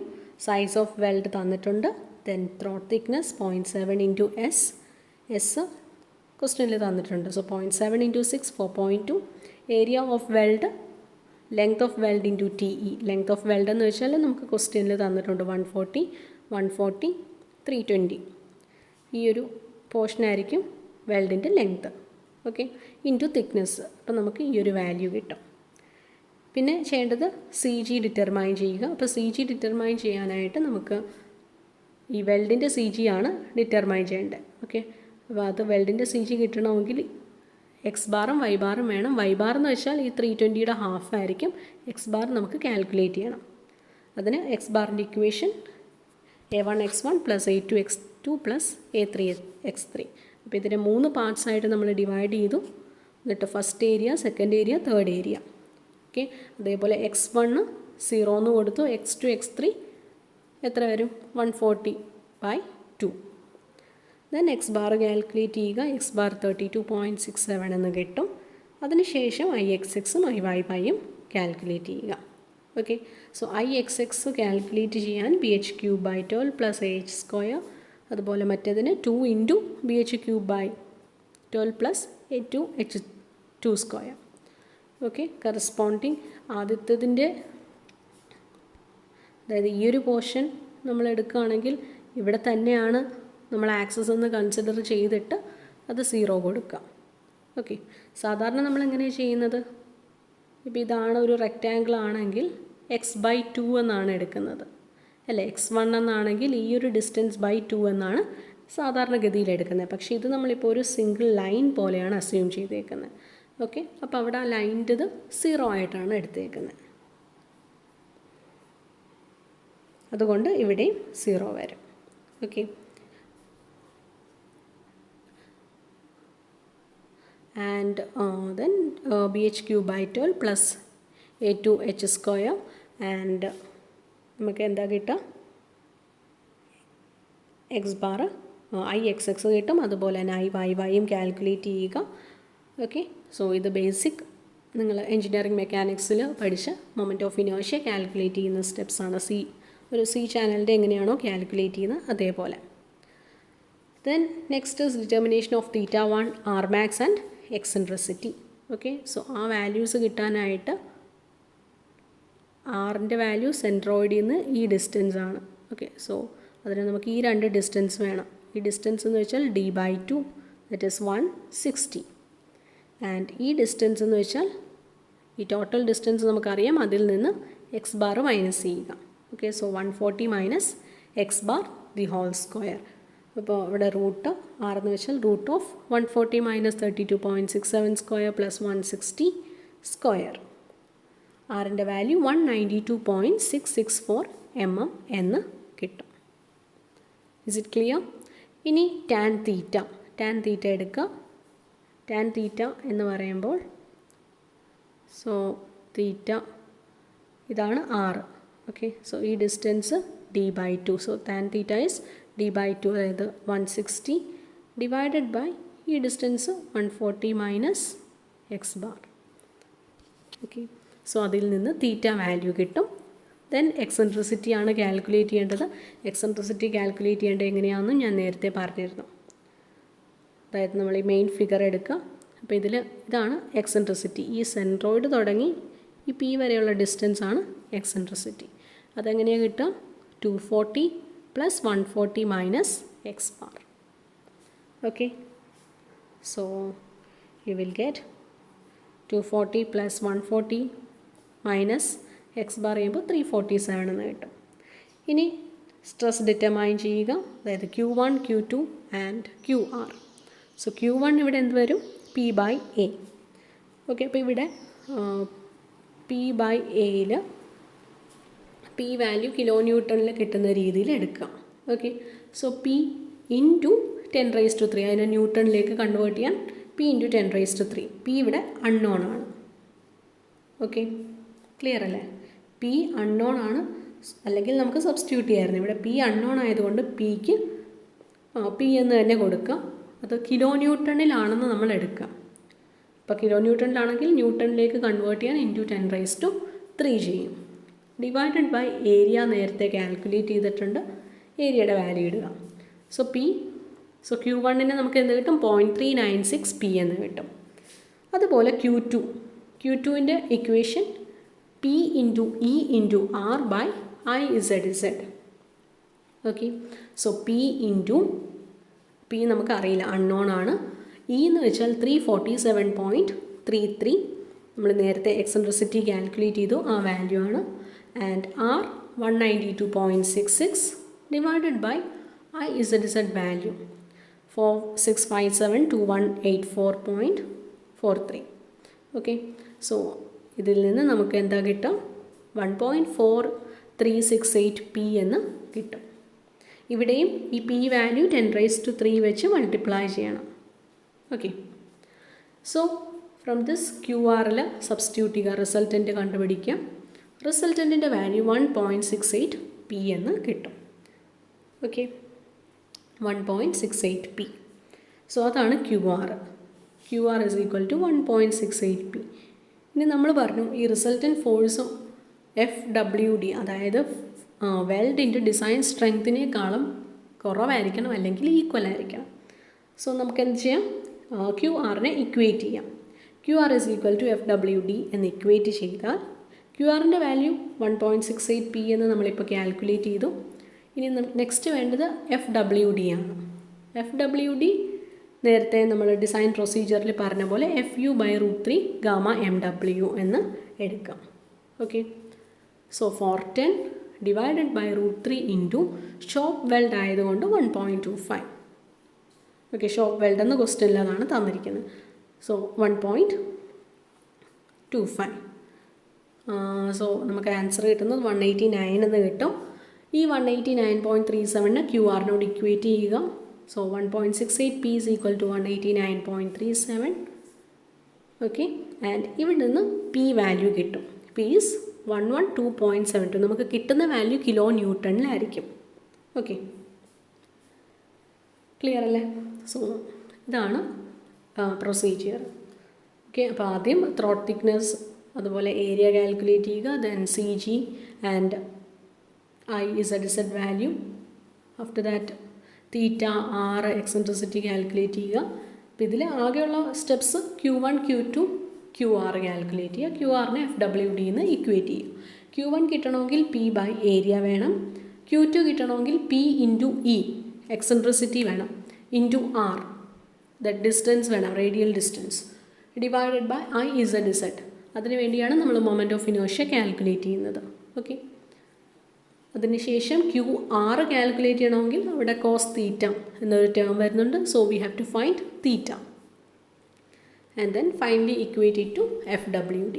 സൈസ് ഓഫ് വെൽഡ് തന്നിട്ടുണ്ട്. Then throat thickness 0.7 into S ക്വസ്റ്റ്യനിൽ തന്നിട്ടുണ്ട്. So 0.7 into 6 4.2. Area of weld, length of weld into TE. Length of weld എന്ന് വെച്ചാൽ നമുക്ക് ക്വസ്റ്റ്യനിൽ തന്നിട്ടുണ്ട് 140 320. ഈ ഒരു പോർഷനായിരിക്കും വെൽഡിൻ്റെ ലെങ്ത്. Okay, into thickness. അപ്പോൾ നമുക്ക് ഈ ഒരു വാല്യൂ കിട്ടും. പിന്നെ ചെയ്യേണ്ടത് CG ഡിറ്റർമൈൻ ചെയ്യുക. അപ്പോൾ CG ഡിറ്റർമൈൻ ചെയ്യാനായിട്ട് നമുക്ക് ഈ വെൽഡിൻ്റെ CG ആണ് ഡിറ്റർമൈൻ ചെയ്യേണ്ടത്. ഓക്കെ, അപ്പോൾ അത് വെൽഡിൻ്റെ CG കിട്ടണമെങ്കിൽ X ബാറും Y ബാറും വേണം. Y ബാർ എന്ന് വെച്ചാൽ ഈ 320യുടെ ഹാഫ് ആയിരിക്കും. X ബാർ നമുക്ക് കാൽക്കുലേറ്റ് ചെയ്യണം. അതിന് X ബാറിൻ്റെ equation A1x1 plus A2x2 plus A3x3. അപ്പോൾ ഇതിനെ 3 പാർട്സ് ആയിട്ട് നമ്മൾ ഡിവൈഡ് ചെയ്തു. എന്നിട്ട് first area, second area, third area. Okay, അതേപോലെ X1 0 എന്ന് കൊടുത്തു. X2 X3 എത്ര വരും? 140/2. ദെൻ എക്സ് ബാർ കാൽക്കുലേറ്റ് ചെയ്യുക. എക്സ് ബാർ 32.67 എന്ന് കിട്ടും. അതിനുശേഷം ഐ എക്സ് എക്സും ഐ വൈ വൈയും കാൽക്കുലേറ്റ് ചെയ്യുക. Okay, so I X X calculate ചെയ്യാൻ B H cube by 12 plus A H square, അതുപോലെ മറ്റേതിന് 2 into B H cube by 12 plus A to H 2 square. ഓക്കെ, കറസ്പോണ്ടിങ് ആദ്യത്തതിൻ്റെ, അതായത് ഈ ഒരു പോർഷൻ നമ്മൾ എടുക്കുകയാണെങ്കിൽ ഇവിടെ തന്നെയാണ് നമ്മൾ ആക്സസ് എന്ന് കൺസിഡർ ചെയ്തിട്ട് അത് 0 കൊടുക്കുക. ഓക്കെ, സാധാരണ നമ്മൾ എങ്ങനെയാണ് ചെയ്യുന്നത്? ഇപ്പോൾ ഇതാണ് ഒരു റെക്റ്റാങ്കിൾ ആണെങ്കിൽ എക്സ് ബൈ 2 എന്നാണ് എടുക്കുന്നത് അല്ലേ. x1 എന്നാണെങ്കിൽ ഈ ഒരു ഡിസ്റ്റൻസ് ബൈ 2 എന്നാണ് സാധാരണഗതിയിൽ എടുക്കുന്നത്. പക്ഷേ ഇത് നമ്മളിപ്പോൾ ഒരു സിംഗിൾ ലൈൻ പോലെയാണ് അസ്യൂം ചെയ്തേക്കുന്നത്. ഓക്കെ, അപ്പോൾ അവിടെ ആ ലൈൻ്റെത് 0 ആയിട്ടാണ് എടുത്തേക്കുന്നത്. അതുകൊണ്ട് ഇവിടെയും 0 വരും. Okay, and then B H cube by 12 plus A to H square, and നമുക്ക് എന്താ കിട്ടുക? X bar I X X കിട്ടും. അതുപോലെ തന്നെ ഐ വൈ വൈയും കാൽക്കുലേറ്റ് ചെയ്യുക. ഓക്കെ, സോ ഇത് ബേസിക് നിങ്ങൾ എഞ്ചിനീയറിംഗ് മെക്കാനിക്സിൽ പഠിച്ച മൊമെൻറ്റ് ഓഫ് ഇനേർഷ്യ കാൽക്കുലേറ്റ് ചെയ്യുന്ന സ്റ്റെപ്സാണ്. ഒരു സി ചാനലിൻ്റെ എങ്ങനെയാണോ കാൽക്കുലേറ്റ് ചെയ്യുന്നത് അതേപോലെ. Then next is determination of θ1, R max and eccentricity. Okay, so ആ വാല്യൂസ് കിട്ടാനായിട്ട് ആറിൻ്റെ വാല്യൂ സെൻട്രോയിഡിൽ നിന്ന് ഈ ഡിസ്റ്റൻസ് ആണ്. ഓക്കെ, സോ അതിന് നമുക്ക് ഈ 2 ഡിസ്റ്റൻസ് വേണം. ഈ ഡിസ്റ്റൻസ് എന്ന് വെച്ചാൽ d by 2, that is 160. And ഈ ഡിസ്റ്റൻസ് എന്ന് വെച്ചാൽ ഈ ടോട്ടൽ ഡിസ്റ്റൻസ് നമുക്കറിയാം, അതിൽ നിന്ന് എക്സ് ബാർ മൈനസ് ചെയ്യുക. Okay, so 140 minus X bar the whole square. അപ്പോൾ ഇവിടെ റൂട്ട് ആർ എന്ന് വെച്ചാൽ root of 140 minus 32.67 square plus 160 square. ആറിൻ്റെ വാല്യൂ 192.664 mm എന്ന് കിട്ടും. Is it clear? ഇനി ടാൻ തീറ്റ എടുക്കുക. ടാൻ തീറ്റ എന്ന് പറയുമ്പോൾ, സോ തീറ്റ ഇതാണ് 6. ഓക്കെ, സോ ഈ distance d by 2. So tan theta is d by 2, അതായത് 160 ഡിവൈഡഡ് ബൈ ഈ distance 140 minus X bar. Okay, so അതിൽ നിന്ന് തീറ്റ വാല്യൂ കിട്ടും. ദെൻ എക്സെൻട്രിസിറ്റി ആണ് കാൽക്കുലേറ്റ് ചെയ്യേണ്ടത്. എക്സെൻട്രിസിറ്റി കാൽക്കുലേറ്റ് ചെയ്യേണ്ടത് എങ്ങനെയാണെന്നും ഞാൻ നേരത്തെ പറഞ്ഞിരുന്നു. അതായത് നമ്മൾ ഈ മെയിൻ ഫിഗർ എടുക്കുക. അപ്പോൾ ഇതാണ് എക്സെൻട്രിസിറ്റി. ഈ സെൻട്രോയിഡ് തുടങ്ങി ഈ പി വരെയുള്ള ഡിസ്റ്റൻസ് ആണ് എക്സെൻട്രിസിറ്റി. അതെങ്ങനെയാണ് കിട്ടുക? 240 plus 140 minus X bar. Okay, so you will get 240 plus 140 minus X bar ചെയ്യുമ്പോൾ 347 എന്ന് കിട്ടും. ഇനി സ്ട്രെസ് ഡിറ്റർമൈൻ ചെയ്യുക, അതായത് Q1, Q2 and QR. So Q1 ഇവിടെ എന്ത് വരും? P by A. ഓക്കെ, അപ്പോൾ ഇവിടെ P ബൈ എയിൽ P വാല്യൂ കിലോ ന്യൂട്ടണിൽ കിട്ടുന്ന രീതിയിൽ എടുക്കുക. ഓക്കെ, സോ P ഇൻറ്റു 10⁻³ അതിനെ ന്യൂട്ടണിലേക്ക് കൺവേർട്ട് ചെയ്യാൻ P ഇൻറ്റു 10⁻³. P ഇവിടെ അൺനോൺ ആണ്. ഓക്കെ, ക്ലിയർ അല്ലേ? P അൺനോൺ ആണ്, അല്ലെങ്കിൽ നമുക്ക് സബ്സ്റ്റിറ്റ്യൂട്ട് ചെയ്യാമായിരുന്നു. ഇവിടെ P അൺനോൺ ആയതുകൊണ്ട് Pക്ക് P എന്ന് തന്നെ കൊടുക്കുക. അത് കിലോ ന്യൂട്ടണിലാണെന്ന് നമ്മൾ എടുക്കുക. അപ്പോൾ കിലോ ന്യൂട്ടണിലാണെങ്കിൽ ന്യൂട്ടണിലേക്ക് കൺവേർട്ട് ചെയ്യാൻ ഇൻറ്റു 10⁻³ ചെയ്യും. ഡിവൈഡഡ് ബൈ ഏരിയ നേരത്തെ കാൽക്കുലേറ്റ് ചെയ്തിട്ടുണ്ട്. ഏരിയയുടെ വാല്യൂ ഇടുക. സോ Q1ന് നമുക്ക് എന്ത് കിട്ടും? 0.396 P എന്ന് കിട്ടും. അതുപോലെ Q2ൻ്റെ equation P into E into R by I Z Z. Okay, so P into P നമുക്കറിയില്ല, അൺനോൺ ആണ്. ഇ എന്ന് വെച്ചാൽ 347.33. നമ്മൾ നേരത്തെ എക്സെൻട്രിസിറ്റി കാൽക്കുലേറ്റ് ചെയ്തു, ആ വാല്യൂ ആണ്. And R 192.66 divided by I Z Z value 46572184.43. Okay, so ഇതിൽ നിന്ന് നമുക്ക് എന്താ കിട്ടും? 1.4368 P എന്ന് കിട്ടും. ഇവിടെയും ഈ P വാല്യൂ 10⁻³ വെച്ച് മൾട്ടിപ്ലൈ ചെയ്യണം. Okay, so from this QR substitute ചെയ്യുക, റിസൾട്ടൻ്റ് കണ്ടുപിടിക്കുക. റിസൾട്ടൻറ്റിൻ്റെ വാല്യൂ 1.68 P എന്ന് കിട്ടും. Okay, 1.68p. സോ അതാണ് QR. QR is equal to 1.68p. ഇനി നമ്മൾ പറഞ്ഞു ഈ റിസൾട്ടൻറ്റ് ഫോഴ്സും FWD, അതായത് വെൽഡിൻ്റെ ഡിസൈൻ സ്ട്രെങ്ത്തിനേക്കാളും കുറവായിരിക്കണം അല്ലെങ്കിൽ ഈക്വൽ ആയിരിക്കണം. സോ നമുക്ക് എന്ത് ചെയ്യാം, QR-നെ ഇക്വേറ്റ് ചെയ്യാം. QR is equal to FWD എന്ന് ഇക്വേറ്റ് ചെയ്താൽ QR-ൻ്റെ വാല്യൂ 1.68p എന്ന് നമ്മളിപ്പോൾ കാൽക്കുലേറ്റ് ചെയ്തു. ഇനി നെക്സ്റ്റ് വേണ്ടത് FWD ആണ്. FWD നേരത്തെ നമ്മൾ ഡിസൈൻ പ്രൊസീജിയറിൽ പറഞ്ഞ പോലെ FU/√3 ഗാമ MW എന്ന് എടുക്കാം. Okay, so 410 divided by √3 into shop weld ആയതുകൊണ്ട് 1.25. ഓക്കെ, ഷോപ്പ് വെൽഡ് എന്ന ക്വസ്റ്റ്യനിൽ അതാണ് തന്നിരിക്കുന്നത്. സോ 1.25. സോ നമുക്ക് ആൻസർ കിട്ടുന്നത് 189 എന്ന് കിട്ടും. ഈ 189.37 QR-നോട് ഇക്വേറ്റ് ചെയ്യുക. So 1.68p is equal to 189.37. Okay, and ഇവിടെ നിന്ന് P വാല്യൂ കിട്ടും. P is 112.72. നമുക്ക് കിട്ടുന്ന വാല്യൂ കിലോ ന്യൂട്ടണിലായിരിക്കും. ഓക്കെ, ക്ലിയർ അല്ലേ? സോ ഇതാണ് പ്രൊസീജിയർ. ഓക്കെ, അപ്പോൾ ആദ്യം ത്രോട്ട് തിക്നെസ് അതുപോലെ ഏരിയ കാൽക്കുലേറ്റ് ചെയ്യുക. Then CG and IZ value. After that theta R eccentricity calculate ചെയ്യുക. അപ്പോൾ ഇതിൽ ആകെയുള്ള steps Q1 Q2 QR calculate ചെയ്യുക. QR-നെ FWD എന്ന് ഇക്വേറ്റ് ചെയ്യുക. Q1 കിട്ടണമെങ്കിൽ P/, ഏരിയ വേണം. Q2 കിട്ടണമെങ്കിൽ P ഇൻറ്റു E, എക്സെൻട്രിസിറ്റി വേണം, ഇൻറ്റു R, ദ ഡിസ്റ്റൻസ് വേണം, radial distance, divided by IZ. അതിന് വേണ്ടിയാണ് നമ്മൾ മൊമെൻറ്റ് ഓഫ് ഇനേർഷ്യ കാൽക്കുലേറ്റ് ചെയ്യുന്നത്. ഓക്കെ, അതിനുശേഷം QR കാൽക്കുലേറ്റ് ചെയ്യണമെങ്കിൽ അവിടെ കോസ് തീറ്റ എന്നൊരു ടേം വരുന്നുണ്ട്. So we have to find theta and then finally equate it to FWD.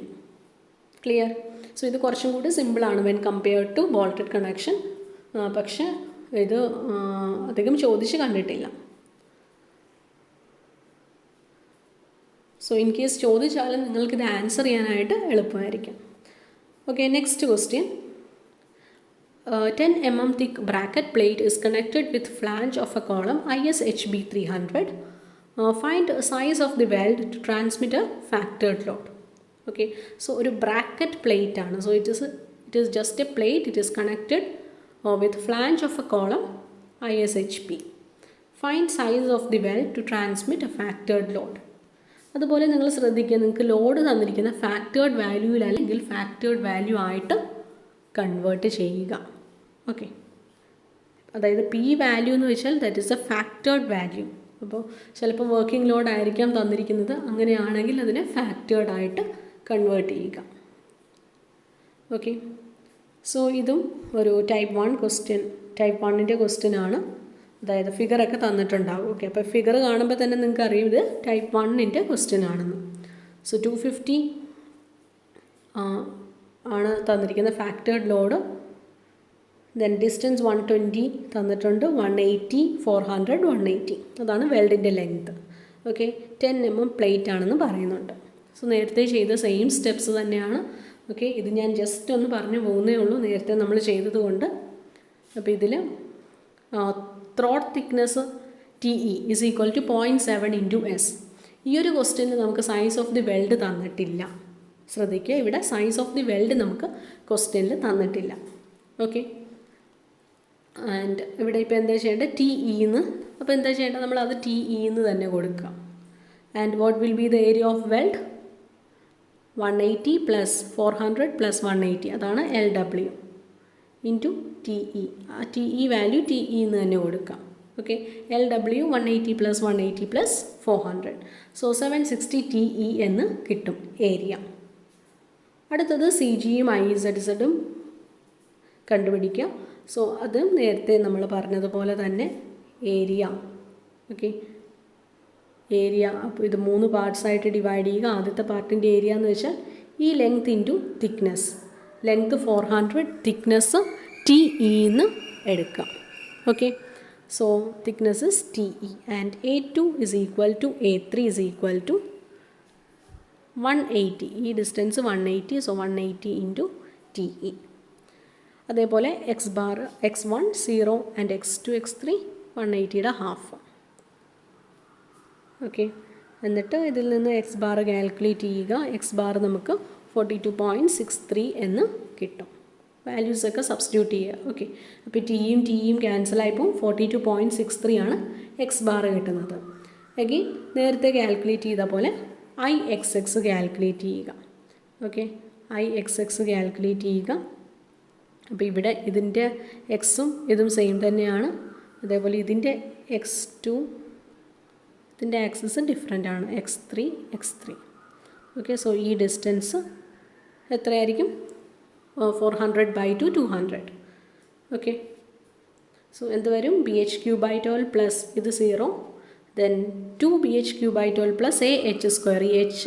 Clear? So ഇത് കുറച്ചും കൂടി സിമ്പിളാണ് when compared to bolted connection. പക്ഷേ ഇത് അധികം ചോദിച്ച് കണ്ടിട്ടില്ല. സോ ഇൻ കേസ് ചോദിച്ചാലും നിങ്ങൾക്കിത് ആൻസർ ചെയ്യാനായിട്ട് എളുപ്പമായിരിക്കും. Okay, next question. 10 mm thick bracket plate is connected with flange of a column ISHB 300. Find size of the weld to transmit a factored load. Okay, so ഒരു bracket plate ആണ്. So it is just a plate. It is connected with flange of a column ISHB. Find size of the weld to transmit a factored load. അതുപോലെ നിങ്ങൾ ശ്രദ്ധിക്കുക, നിങ്ങൾക്ക് load തന്നിരിക്കുന്ന factored വാല്യൂവിൽ അല്ലെങ്കിൽ factored value ആയിട്ട് convert ചെയ്യുക. Okay, അതായത് P value എന്ന് വെച്ചാൽ that is A factored value. അപ്പോൾ ചിലപ്പോൾ വർക്കിംഗ് ലോഡ് ആയിരിക്കാം തന്നിരിക്കുന്നത്, അങ്ങനെയാണെങ്കിൽ അതിനെ ഫാക്ടേർഡ് ആയിട്ട് കൺവേർട്ട് ചെയ്യുക. ഓക്കെ, സോ ഇതും ഒരു ടൈപ്പ് 1 ക്വസ്റ്റ്യൻ, ടൈപ്പ് 1ൻ്റെ ക്വസ്റ്റ്യൻ ആണ്. അതായത് ഫിഗറൊക്കെ തന്നിട്ടുണ്ടാകും. ഓക്കെ, അപ്പോൾ ഫിഗർ കാണുമ്പോൾ തന്നെ നിങ്ങൾക്ക് അറിയും ഇത് ടൈപ്പ് 1ൻ്റെ ക്വസ്റ്റ്യൻ ആണെന്ന്. സോ 250 ആണ് തന്നിരിക്കുന്ന ഫാക്ടേർഡ് ലോഡ്. ദെൻ ഡിസ്റ്റൻസ് 120 തന്നിട്ടുണ്ട്, 180, 400, 180 അതാണ് വെൽഡിൻ്റെ ലെങ്ത്ത്. ഓക്കെ, 10 mm പ്ലേറ്റ് ആണെന്ന് പറയുന്നുണ്ട്. സോ നേരത്തെ ചെയ്ത സെയിം സ്റ്റെപ്സ് തന്നെയാണ്. ഓക്കെ, ഇത് ഞാൻ ജസ്റ്റ് ഒന്ന് പറഞ്ഞു പോകുന്നേ ഉള്ളൂ, നേരത്തെ നമ്മൾ ചെയ്തതുകൊണ്ട്. അപ്പോൾ ഇതിൽ throat thickness TE is equal to 0.7 into S. ഈ ഒരു ക്വസ്റ്റ്യനിൽ നമുക്ക് സൈസ് ഓഫ് ദി വെൽഡ് തന്നിട്ടില്ല. ശ്രദ്ധിക്കുക, ഇവിടെ സൈസ് ഓഫ് ദി വെൽഡ് നമുക്ക് ക്വസ്റ്റ്യനിൽ തന്നിട്ടില്ല. ഓക്കെ, ആൻഡ് ഇവിടെ ഇപ്പോൾ എന്താ ചെയ്യേണ്ടത്, TE എന്ന്. അപ്പോൾ എന്താ ചെയ്യേണ്ടത്, നമ്മൾ അത് TE എന്ന് തന്നെ കൊടുക്കാം. And what will be the area of weld? 180 + 400 + 180 അതാണ് LW ഇൻറ്റു TE. ആ TE വാല്യൂ TE എന്ന് തന്നെ കൊടുക്കാം. Okay, LW 180 + 180 + 400. സോ 760 TE എന്ന് കിട്ടും ഏരിയ. അടുത്തത് CGയും IZഉം കണ്ടുപിടിക്കുക. സോ അത് നേരത്തെ നമ്മൾ പറഞ്ഞതുപോലെ തന്നെ ഏരിയ. ഓക്കെ, ഏരിയ, അപ്പോൾ ഇത് 3 പാർട്സായിട്ട് ഡിവൈഡ് ചെയ്യുക. ആദ്യത്തെ പാർട്ടിൻ്റെ ഏരിയ എന്ന് വെച്ചാൽ ഈ length into thickness. Length 400, thickness TE എന്ന് എടുക്കാം. Okay, so thickness is TE and A2 is equal to A3 is equal to 180. ഈ ഡിസ്റ്റൻസ് 180, സോ 180 ഇൻറ്റു TE. അതേപോലെ X bar X1 0 and X2 X3 180യുടെ half. Okay, എന്നിട്ട് ഇതിൽ നിന്ന് X bar calculate ചെയ്യുക. X bar നമുക്ക് 42.63 എന്ന് കിട്ടും. വാല്യൂസൊക്കെ സബ്സ്റ്റിറ്റ്യൂട്ട് ചെയ്യുക. ഓക്കെ, അപ്പോൾ ടിയും ക്യാൻസലായപ്പോൾ 42.63 ആണ് എക്സ് ബാർ കിട്ടുന്നത്. അഗെയിൻ നേരത്തെ കാൽക്കുലേറ്റ് ചെയ്ത പോലെ ഐ എക്സ് എക്സ് കാൽക്കുലേറ്റ് ചെയ്യുക. Okay, I X X calculate ചെയ്യുക. അപ്പോൾ ഇവിടെ ഇതിൻ്റെ എക്സും ഇതും സെയിം തന്നെയാണ്. അതേപോലെ ഇതിൻ്റെ x2 ഇതിൻ്റെ ആക്സിസ് ഡിഫറെൻ്റ് ആണ്, x3. ഓക്കെ, സോ ഈ ഡിസ്റ്റൻസ് എത്രയായിരിക്കും? 400/2 200. ഓക്കെ, സോ എന്ത് വരും? bh³ പ്ലസ് ഇത് 0, ദെൻ 2bh³ പ്ലസ് ah², ഈ h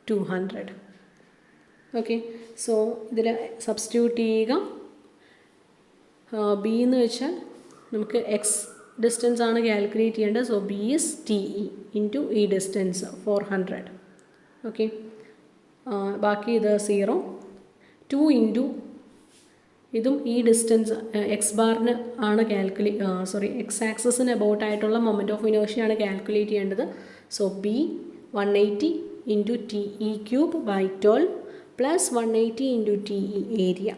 200. ഓക്കെ, സോ ഇതിൽ സബ്സ്റ്റിറ്റ്യൂട്ട് ചെയ്യുക. ബി എന്ന് വെച്ചാൽ നമുക്ക് എക്സ് ഡിസ്റ്റൻസ് ആണ് കാൽക്കുലേറ്റ് ചെയ്യേണ്ടത്. So B is TE into ഈ ഡിസ്റ്റൻസ് 400. ഓക്കെ, ബാക്കി ഇത് 0, 2 ഇൻറ്റു ഇതും ഈ ഡിസ്റ്റൻസ് എക്സ് ബാറിന് ആണ് എക്സ് ആക്സസിന് അബൌട്ട് ആയിട്ടുള്ള മൊമെൻറ്റ് ഓഫ് ഇനേർഷ്യയാണ് കാൽക്കുലേറ്റ് ചെയ്യേണ്ടത്. So B 180 into TE³/12 plus 180 into TE area.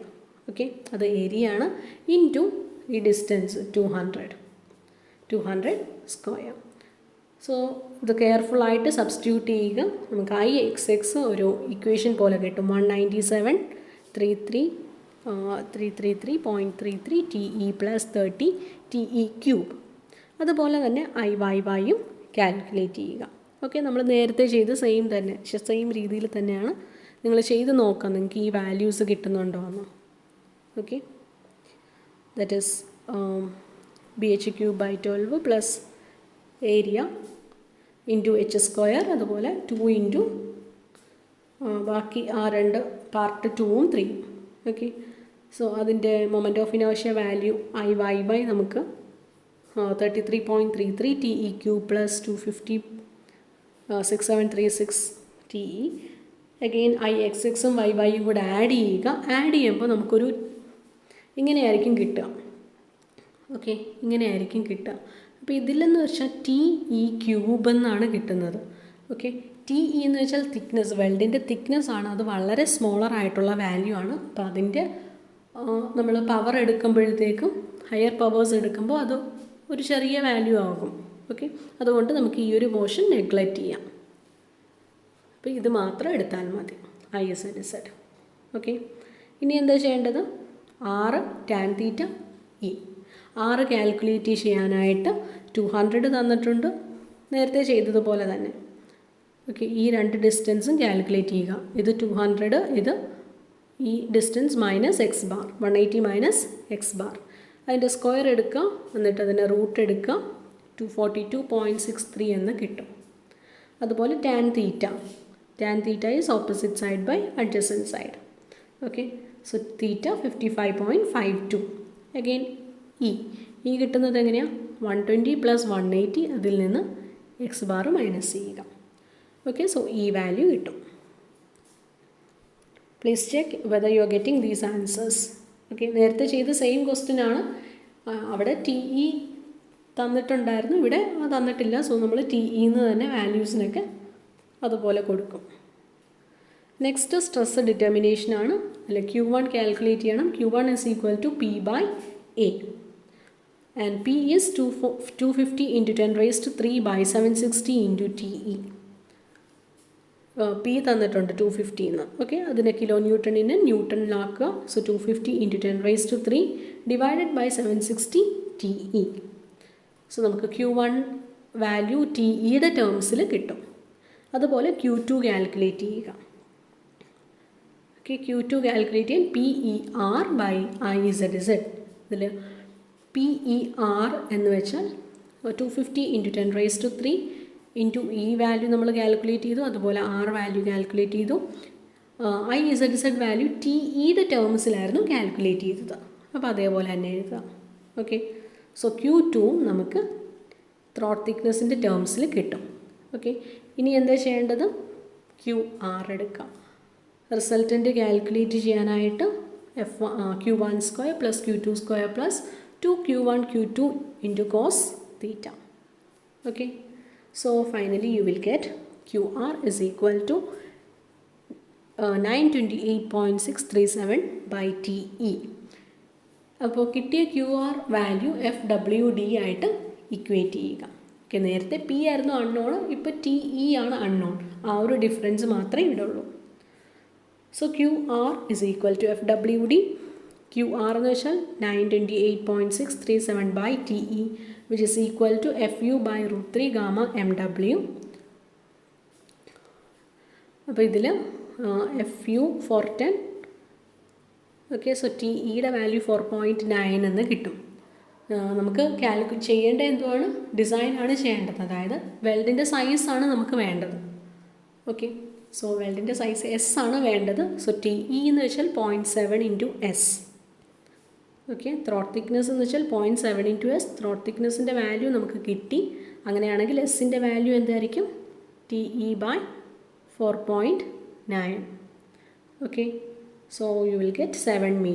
Okay, അത് ഏരിയ ആണ്, ഇൻറ്റു ഈ ഡിസ്റ്റൻസ് 200 സ്ക്വയർ. സോ ഇത് കെയർഫുള്ളായിട്ട് സബ്സ്റ്റിറ്റ്യൂട്ട് ചെയ്യുക. നമുക്ക് ഐ എക്സ് എക്സ് ഒരു ഇക്വേഷൻ പോലെ കിട്ടും. 197.33 TE പ്ലസ് 30 TE³. അതുപോലെ തന്നെ IYയും കാൽക്കുലേറ്റ് ചെയ്യുക. ഓക്കെ, നമ്മൾ നേരത്തെ ചെയ്ത് സെയിം രീതിയിൽ തന്നെയാണ് നിങ്ങൾ ചെയ്ത് നോക്കാം, നിങ്ങൾക്ക് ഈ വാല്യൂസ് കിട്ടുന്നുണ്ടോ എന്ന്. Okay, that is bh³/12 plus area into h², അതുപോലെ 2 ഇൻറ്റു ബാക്കി ആ രണ്ട് പാർട്ട് 2ഉം 3ഉം. ഓക്കെ, സോ അതിൻ്റെ moment of inertia value IY നമുക്ക് 33.33 TE³ പ്ലസ് 250 6736 TE. അഗെയിൻ IXXും YYയും കൂടെ ആഡ് ചെയ്യുക. ആഡ് ചെയ്യുമ്പോൾ നമുക്കൊരു ഇങ്ങനെയായിരിക്കും കിട്ടുക. ഓക്കെ, ഇങ്ങനെയായിരിക്കും കിട്ടുക. അപ്പോൾ ഇതിലെന്ന് വെച്ചാൽ TE³ എന്നാണ് കിട്ടുന്നത്. ഓക്കെ, TE എന്ന് വെച്ചാൽ തിക്നെസ്, വെൽഡിൻ്റെ തിക്നെസ് ആണ്. അത് വളരെ സ്മോളർ ആയിട്ടുള്ള വാല്യൂ ആണ്. അപ്പോൾ അതിൻ്റെ നമ്മൾ പവർ എടുക്കുമ്പോഴത്തേക്കും ഹയർ പവേഴ്സ് എടുക്കുമ്പോൾ അത് ഒരു ചെറിയ വാല്യൂ ആകും. ഓക്കെ, അതുകൊണ്ട് നമുക്ക് ഈ ഒരു പോർഷൻ നെഗ്ലക്റ്റ് ചെയ്യാം. അപ്പോൾ ഇത് മാത്രം എടുത്താൽ മതി, IZ. ഓക്കെ, ഇനി എന്താ ചെയ്യേണ്ടത്? 6 tan θ E. 6 കാൽക്കുലേറ്റ് ചെയ്യാനായിട്ട് 200 തന്നിട്ടുണ്ട്, നേരത്തെ ചെയ്തതുപോലെ തന്നെ. ഓക്കെ, ഈ രണ്ട് ഡിസ്റ്റൻസും കാൽക്കുലേറ്റ് ചെയ്യുക. ഇത് 200, ഇത് ഈ distance minus X bar, 180 minus X bar. അതിൻ്റെ സ്ക്വയർ എടുക്കുക, എന്നിട്ട് അതിൻ്റെ റൂട്ട് എടുക്കുക. 242.63 എന്ന് കിട്ടും. അതുപോലെ tan θ is opposite side by adjacent side. Okay, so theta 55.52. Again E കിട്ടുന്നത് എങ്ങനെയാണ്? 120 plus 180, അതിൽ നിന്ന് എക്സ് ബാർ മൈനസ് ചെയ്യുക. ഓക്കെ, സോ ഈ വാല്യൂ കിട്ടും. Please check whether you are getting these answers. Okay, നേരത്തെ ചെയ്ത സെയിം ക്വസ്റ്റ്യൻ ആണ്. അവിടെ TE തന്നിട്ടുണ്ടായിരുന്നു, ഇവിടെ തന്നിട്ടില്ല. സോ നമ്മൾ TEന്ന് തന്നെ വാല്യൂസിനൊക്കെ അതുപോലെ കൊടുക്കും. നെക്സ്റ്റ് സ്ട്രെസ് ഡിറ്റർമിനേഷൻ ആണ്. അല്ല, Q1 കാൽക്കുലേറ്റ് ചെയ്യണം. Q1 is equal to P/A and P is 250 into 10 raised to 3 by 760 into TE. P തന്നിട്ടുണ്ട് 250 എന്ന്. ഓക്കെ, അതിനെ കിലോ ന്യൂട്ടണിന് ന്യൂട്ടണിലാക്കുക. So 250 into 10 raised to 3 divided by 760 TE. So നമുക്ക് Q1 വാല്യൂ TEയുടെ ടേംസിൽ കിട്ടും. അതുപോലെ Q2 കാൽക്കുലേറ്റ് ചെയ്യുക. ഓക്കെ, Q2 കാൽക്കുലേറ്റ് ചെയ്യാൻ PER/IZZ. ഇതിൽ PER എന്ന് വെച്ചാൽ 250 into 10 raised to 3 ഇൻറ്റു ഈ വാല്യൂ നമ്മൾ കാൽക്കുലേറ്റ് ചെയ്തു, അതുപോലെ R വാല്യൂ കാൽക്കുലേറ്റ് ചെയ്തു. IZZ വാല്യൂ TEയുടെ ടേംസിലായിരുന്നു കാൽക്കുലേറ്റ് ചെയ്തത്. അപ്പോൾ അതേപോലെ തന്നെ എഴുതുക. ഓക്കെ, സോ Q2 നമുക്ക് ത്രോട്ട് തിക്നെസ്സിൻ്റെ ടേംസിൽ കിട്ടും. ഓക്കെ, ഇനി എന്താ ചെയ്യേണ്ടത്? QR എടുക്കാം. റിസൾട്ടൻ്റ് കാൽക്കുലേറ്റ് ചെയ്യാനായിട്ട് Q1² plus Q2² plus 2q1 q2 into cos theta. Okay, so finally you will get QR is equal to 928.637 by TE. അപ്പോൾ കിട്ടിയ ക്യു ആർ വാല്യൂ FWD ആയിട്ട് ഇക്വേറ്റ് ചെയ്യുക. ഓക്കെ, നേരത്തെ P ആയിരുന്നു unknown, ഇപ്പോൾ TE ആണ് unknown. ആ ഒരു ഡിഫറൻസ് മാത്രമേ ഇവിടെ ഉള്ളൂ. So QR is equal to FWD. QR എന്ന് വെച്ചാൽ 928.637 by TE, which is equal to FU by √3 gamma MW. അപ്പോൾ ഇതിൽ FU 410. ഓക്കെ, സോ TEയുടെ വാല്യൂ 4.9 എന്ന് കിട്ടും. നമുക്ക് കാൽക്കുലേറ്റ് ചെയ്യേണ്ടത് എന്തുവാണ്? ഡിസൈനാണ് ചെയ്യേണ്ടത്, അതായത് വെൽഡിൻ്റെ സൈസാണ് നമുക്ക് വേണ്ടത്. ഓക്കെ, സോ വെൽഡിൻ്റെ സൈസ് S ആണ് വേണ്ടത്. സോ TE എന്ന് വെച്ചാൽ 0.7 into S. Okay, throat thickness എന്ന് വെച്ചാൽ 0.7 ഇൻറ്റു S. ത്രോട്ട് തിക്നെസ്സിൻ്റെ വാല്യൂ നമുക്ക് കിട്ടി. അങ്ങനെയാണെങ്കിൽ എസിൻ്റെ വാല്യൂ എന്തായിരിക്കും? TE by 4.9. Okay, so you will get 7 mm.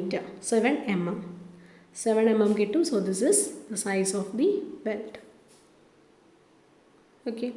7 mm kittum. So this is the size of the weld. Okay.